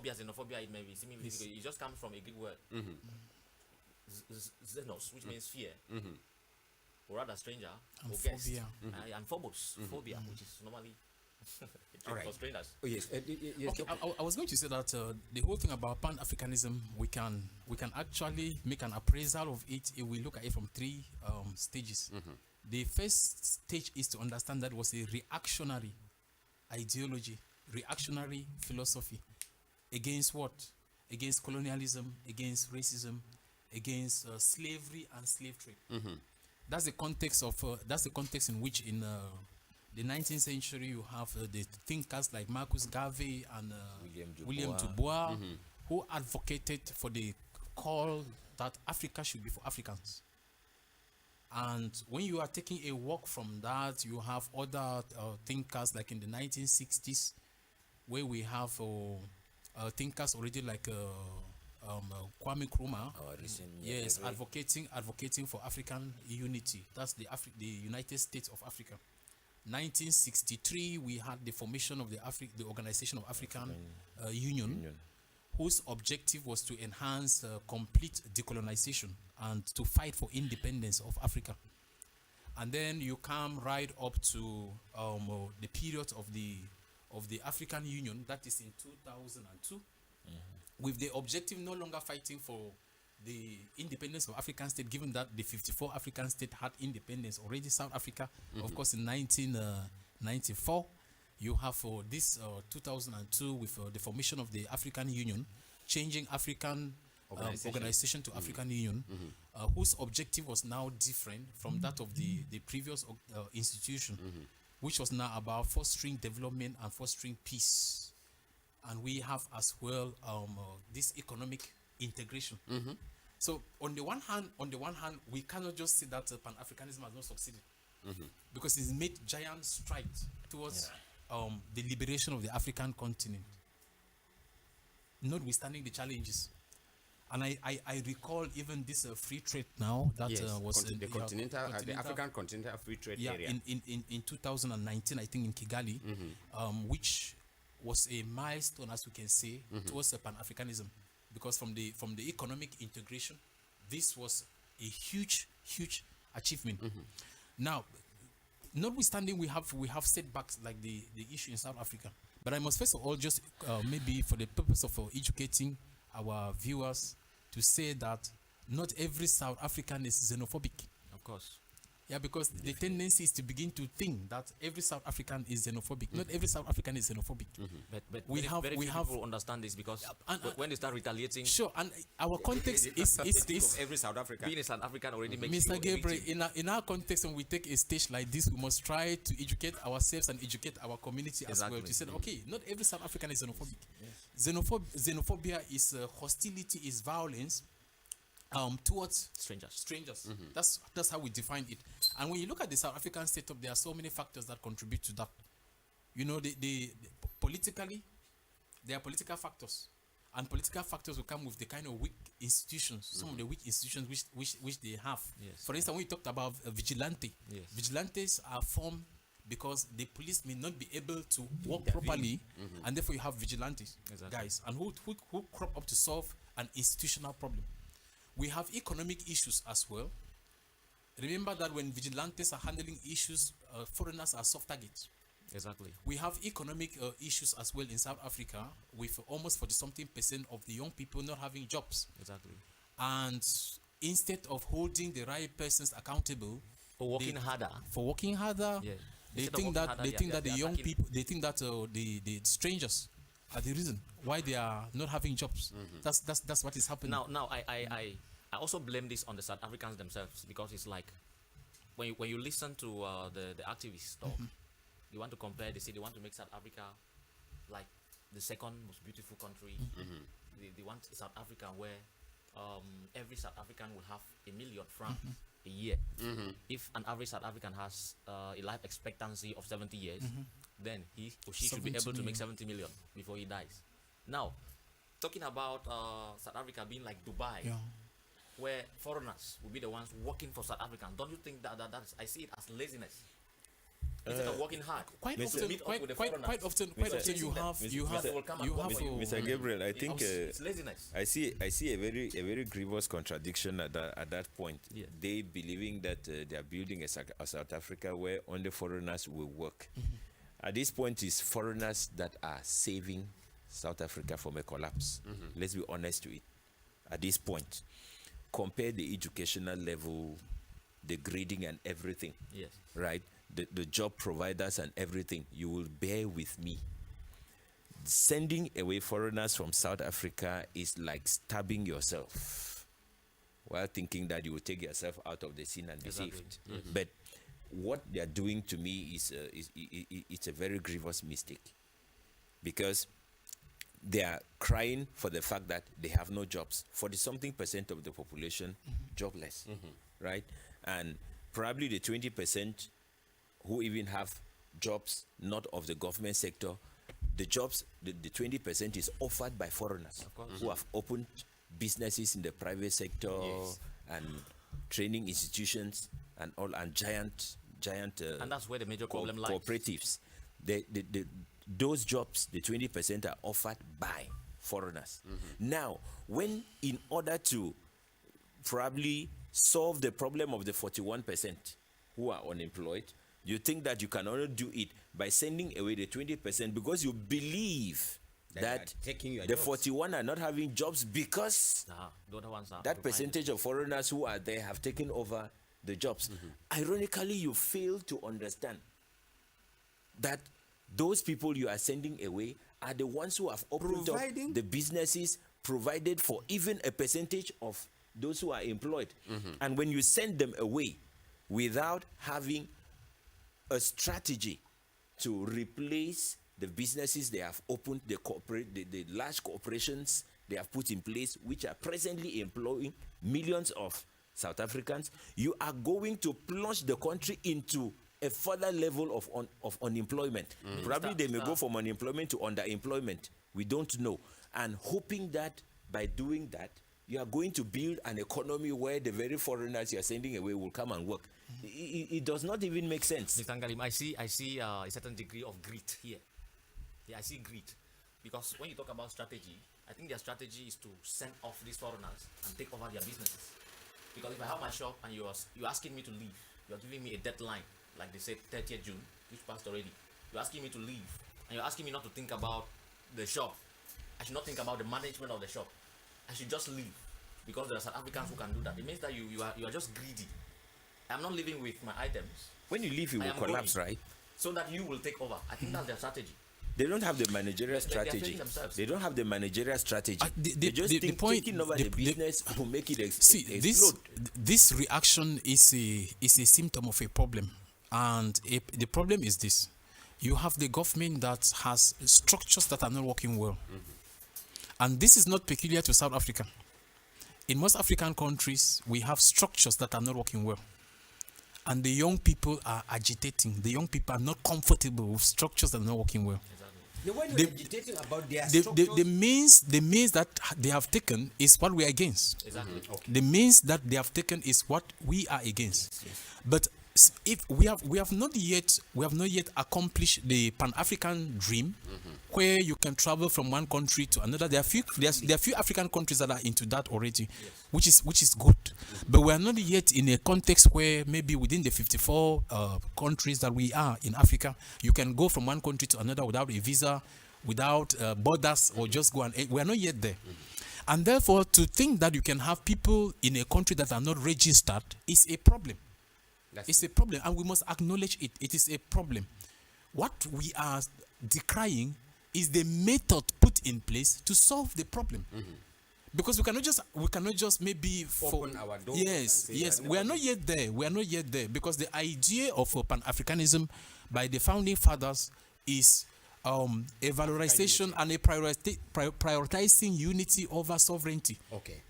S4: xenophobia, it may be seemingly difficult. It just comes from a Greek word, xenos, which means fear, or rather stranger,
S2: And
S4: or guest,
S2: phobia.
S4: and phobos, phobia, which is normally
S1: All right.
S4: for strangers.
S1: Oh, yes. Yes.
S2: Okay, I was going to say that the whole thing about Pan-Africanism, we can actually make an appraisal of it if we look at it from three stages. The first stage is to understand that it was a reactionary ideology, reactionary philosophy against what? Against colonialism, against racism, against slavery and slave trade. That's the context of that's the context in which in the 19th century you have the thinkers like Marcus Garvey and William Dubois, who advocated for the call that Africa should be for Africans. And when you are taking a walk from that, you have other thinkers like in the 1960s, where we have thinkers already like Kwame Nkrumah, yes, advocating for African unity. That's the United States of Africa. 1963, we had the formation of the Organization of African Union, whose objective was to enhance complete decolonization and to fight for independence of Africa. And then you come right up to the period of the African Union, that is in 2002, with the objective no longer fighting for the independence of African state, given that the 54 African states had independence already. South Africa, of course, in 1994, you have this 2002 with the formation of the African Union, changing African organization to African Union, whose objective was now different from that of the previous institution, which was now about fostering development and fostering peace. And we have as well this economic integration. So on the one hand, we cannot just say that Pan-Africanism has not succeeded, because it's made giant strides towards the liberation of the African continent, notwithstanding the challenges. And I recall even this free trade now that was
S1: the African Continental Free Trade Area.
S2: In 2019, I think in Kigali, which was a milestone, as we can say, towards Pan-Africanism, because from the economic integration, this was a huge achievement. Now, notwithstanding, we have setbacks like the issue in South Africa. But I must first of all just maybe for the purpose of educating our viewers to say that not every South African is xenophobic.
S4: Of course.
S2: Yeah, because the tendency is to begin to think that every South African is xenophobic. Not every South African is xenophobic.
S4: But very few people understand this, because when they start retaliating,
S2: sure, and our context is
S1: every South African.
S4: being a South African already makes
S2: Mr.
S4: you
S2: Gabriel, in our context, when we take a stage like this, we must try to educate ourselves and educate our community as well. To say, okay, not every South African is xenophobic. Xenophobia is hostility, is violence towards strangers. That's how we define it. And when you look at the South African setup, there are so many factors that contribute to that. You know, politically, there are political factors, and political factors will come with the kind of weak institutions. Some of the weak institutions which they have.
S4: Yes. For
S2: instance, when you talked about vigilante, vigilantes are formed because the police may not be able to work properly, and therefore you have vigilantes, guys, and who crop up to solve an institutional problem. We have economic issues as well. Remember that when vigilantes are handling issues, foreigners are soft targets.
S4: Exactly.
S2: We have economic issues as well in South Africa, with almost 40-something% of the young people not having jobs.
S4: Exactly.
S2: And instead of holding the right persons accountable
S4: for working harder,
S2: they think that the young people, they think that the strangers are the reason why they are not having jobs. That's what is happening.
S4: Now I also blame this on the South Africans themselves, because it's like when you listen to the activists talk, they want to compare. They say they want to make South Africa like the second most beautiful country. They want South Africa where every South African will have $1 million francs a year. If an average South African has a life expectancy of 70 years, then he or she should be able to make 70 million before he dies. Now, talking about South Africa being like Dubai,
S2: Yeah.
S4: where foreigners will be the ones working for South Africans, don't you think that's, I see it as laziness? Instead of working hard,
S2: Quite
S3: Mr.
S2: often,
S4: meet up
S2: quite,
S4: with the
S2: quite,
S4: foreigners.
S2: quite often, you have
S3: Mr. Gabriel, I think
S4: it's laziness.
S3: I see a very grievous contradiction at that point.
S4: Yeah.
S3: They believing that they are building a South Africa where only foreigners will work. At this point, it's foreigners that are saving South Africa from a collapse. Let's be honest to it. At this point, compare the educational level, the grading and everything.
S4: Yes.
S3: Right? The job providers and everything. You will bear with me. Sending away foreigners from South Africa is like stabbing yourself while thinking that you will take yourself out of the scene and be
S4: Exactly.
S3: saved. But what they are doing to me is it's a very grievous mistake, because they are crying for the fact that they have no jobs. 40-something% of the population jobless, right? And probably the 20% who even have jobs not of the government sector, the jobs, the 20% is offered by foreigners who have opened businesses in the private sector and training institutions and all, and giant
S4: And that's where the major problem lies.
S3: cooperatives. Those jobs, the 20% are offered by foreigners. Now, when in order to probably solve the problem of the 41% who are unemployed, you think that you can only do it by sending away the 20% because you believe that
S1: taking your
S3: the
S1: jobs.
S3: 41 are not having jobs because
S4: The other ones are
S3: that
S4: occupying.
S3: percentage of foreigners who are there have taken over the jobs. Ironically, you fail to understand that those people you are sending away are the ones who have opened up
S1: Providing-
S3: the businesses, provided for even a percentage of those who are employed. And when you send them away without having a strategy to replace the businesses they have opened, the large corporations they have put in place, which are presently employing millions of South Africans, you are going to plunge the country into a further level of unemployment. Probably they may go from unemployment to underemployment. We don't know. And hoping that by doing that, you are going to build an economy where the very foreigners you are sending away will come and work. It does not even make sense.
S4: Mr. Ngalim, I see a certain degree of greed here. Yeah, I see greed. Because when you talk about strategy, I think their strategy is to send off these foreigners and take over their businesses. Because if I have my shop and you're asking me to leave, you're giving me a deadline, like they said 30th June, which passed already. You're asking me to leave, and you're asking me not to think about the shop. I should not think about the management of the shop. I should just leave, because there are South Africans who can do that. It means that you are just greedy. I'm not living with my items.
S3: When you leave, you
S4: I
S3: will
S4: am
S3: collapse,
S4: going,
S3: right?
S4: so that you will take over. I think that's their strategy.
S3: They don't have the managerial
S4: They are failing
S3: strategy.
S4: themselves.
S3: They don't have the managerial strategy.
S2: The
S3: They just think
S2: point-
S3: taking over the business will make it
S2: See,
S3: explode.
S2: this reaction is a symptom of a problem, and the problem is this: you have the government that has structures that are not working well, and this is not peculiar to South Africa. In most African countries, we have structures that are not working well, and the young people are agitating. The young people are not comfortable with structures that are not working well.
S1: The one
S2: The-
S1: you're agitating about their
S2: The
S1: structures,
S2: means that they have taken is what we are against.
S4: Exactly.
S2: The means that they have taken is what we are against. But if we have not yet accomplished the Pan-African dream, where you can travel from one country to another. There are few African countries that are into that already, which is good. But we are not yet in a context where maybe within the 54 countries that we are in Africa, you can go from one country to another without a visa, without borders, or just go and. We are not yet there. And therefore, to think that you can have people in a country that are not registered is a problem. It's a problem, and we must acknowledge it. It is a problem. What we are decrying is the method put in place to solve the problem. Because we cannot just maybe
S1: Open our doors
S2: yes,
S1: and say
S2: yes.
S1: that
S2: We are not yet there. We are not yet there, because the idea of Pan-Africanism by the founding fathers is a valorization and a prioritizing unity over sovereignty.
S1: Okay.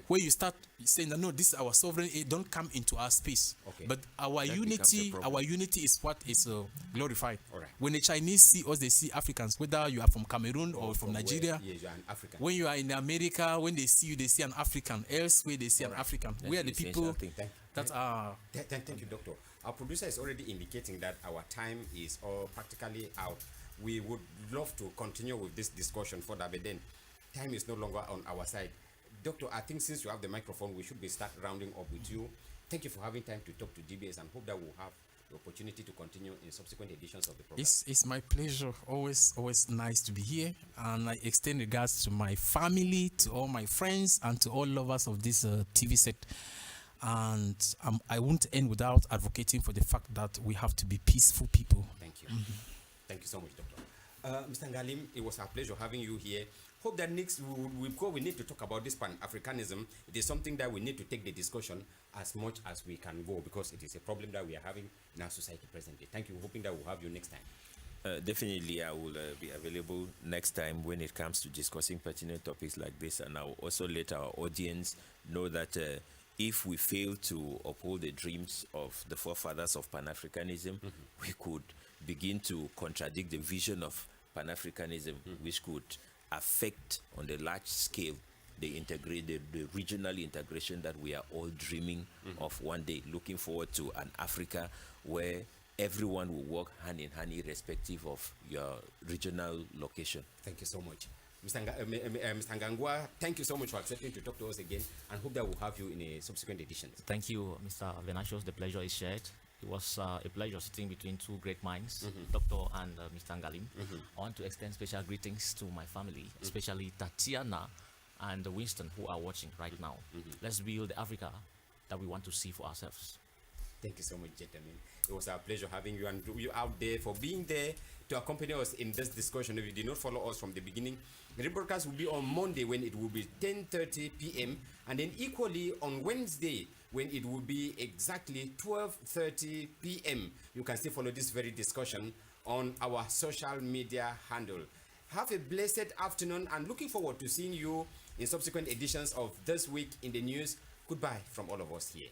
S2: where you start saying that no, this is our sovereign, it don't come into our space.
S1: Okay.
S2: But our
S3: That
S2: unity,
S3: becomes a problem.
S2: is what is glorified.
S1: All right.
S2: When the Chinese see us, they see Africans, whether you are from Cameroon or from Nigeria.
S1: Yes, you are an African.
S2: When you are in America, when they see you, they see an African. Elsewhere, they see an African. We are the
S3: the essential
S2: people
S3: thing.
S2: that are.
S1: Thank you, Doctor. Our producer is already indicating that our time is all practically out. We would love to continue with this discussion further, but then time is no longer on our side. Doctor, I think since you have the microphone, we should be start rounding up with you. Thank you for having time to talk to GBS, and hope that we'll have the opportunity to continue in subsequent editions of the program.
S2: It's my pleasure. Always nice to be here, and I extend regards to my family, to all my friends, and to all lovers of this TV set. And I won't end without advocating for the fact that we have to be peaceful people.
S1: Thank you. Thank you so much, Doctor. Mr. Ngalim, it was our pleasure having you here. Hope that next we need to talk about this Pan-Africanism. It is something that we need to take the discussion as much as we can go, because it is a problem that we are having in our society presently. Thank you. Hoping that we'll have you next time.
S3: Definitely, I will be available next time when it comes to discussing pertinent topics like this, and I will also let our audience know that if we fail to uphold the dreams of the forefathers of Pan-Africanism, we could begin to contradict the vision of Pan-Africanism, which could affect on the large scale the regional integration that we are all dreaming of one day, looking forward to an Africa where everyone will work hand in hand irrespective of your regional location.
S1: Thank you so much. Mr. Ngangwa, thank you so much for accepting to talk to us again, and hope that we'll have you in a subsequent edition.
S4: Thank you, Mr. Venatius. The pleasure is shared. It was a pleasure sitting between two great minds, Dr. and Mr. Ngalim. I want to extend special greetings to my family, especially Tatiana and Winston, who are watching right now. Let's build the Africa that we want to see for ourselves.
S1: Thank you so much, gentlemen. It was our pleasure having you, and you out there for being there to accompany us in this discussion. If you did not follow us from the beginning, the rebroadcast will be on Monday when it will be 10:30 p.m. and then equally on Wednesday when it will be exactly 12:30 p.m. You can still follow this very discussion on our social media handle. Have a blessed afternoon, and looking forward to seeing you in subsequent editions of This Week in the News. Goodbye from all of us here.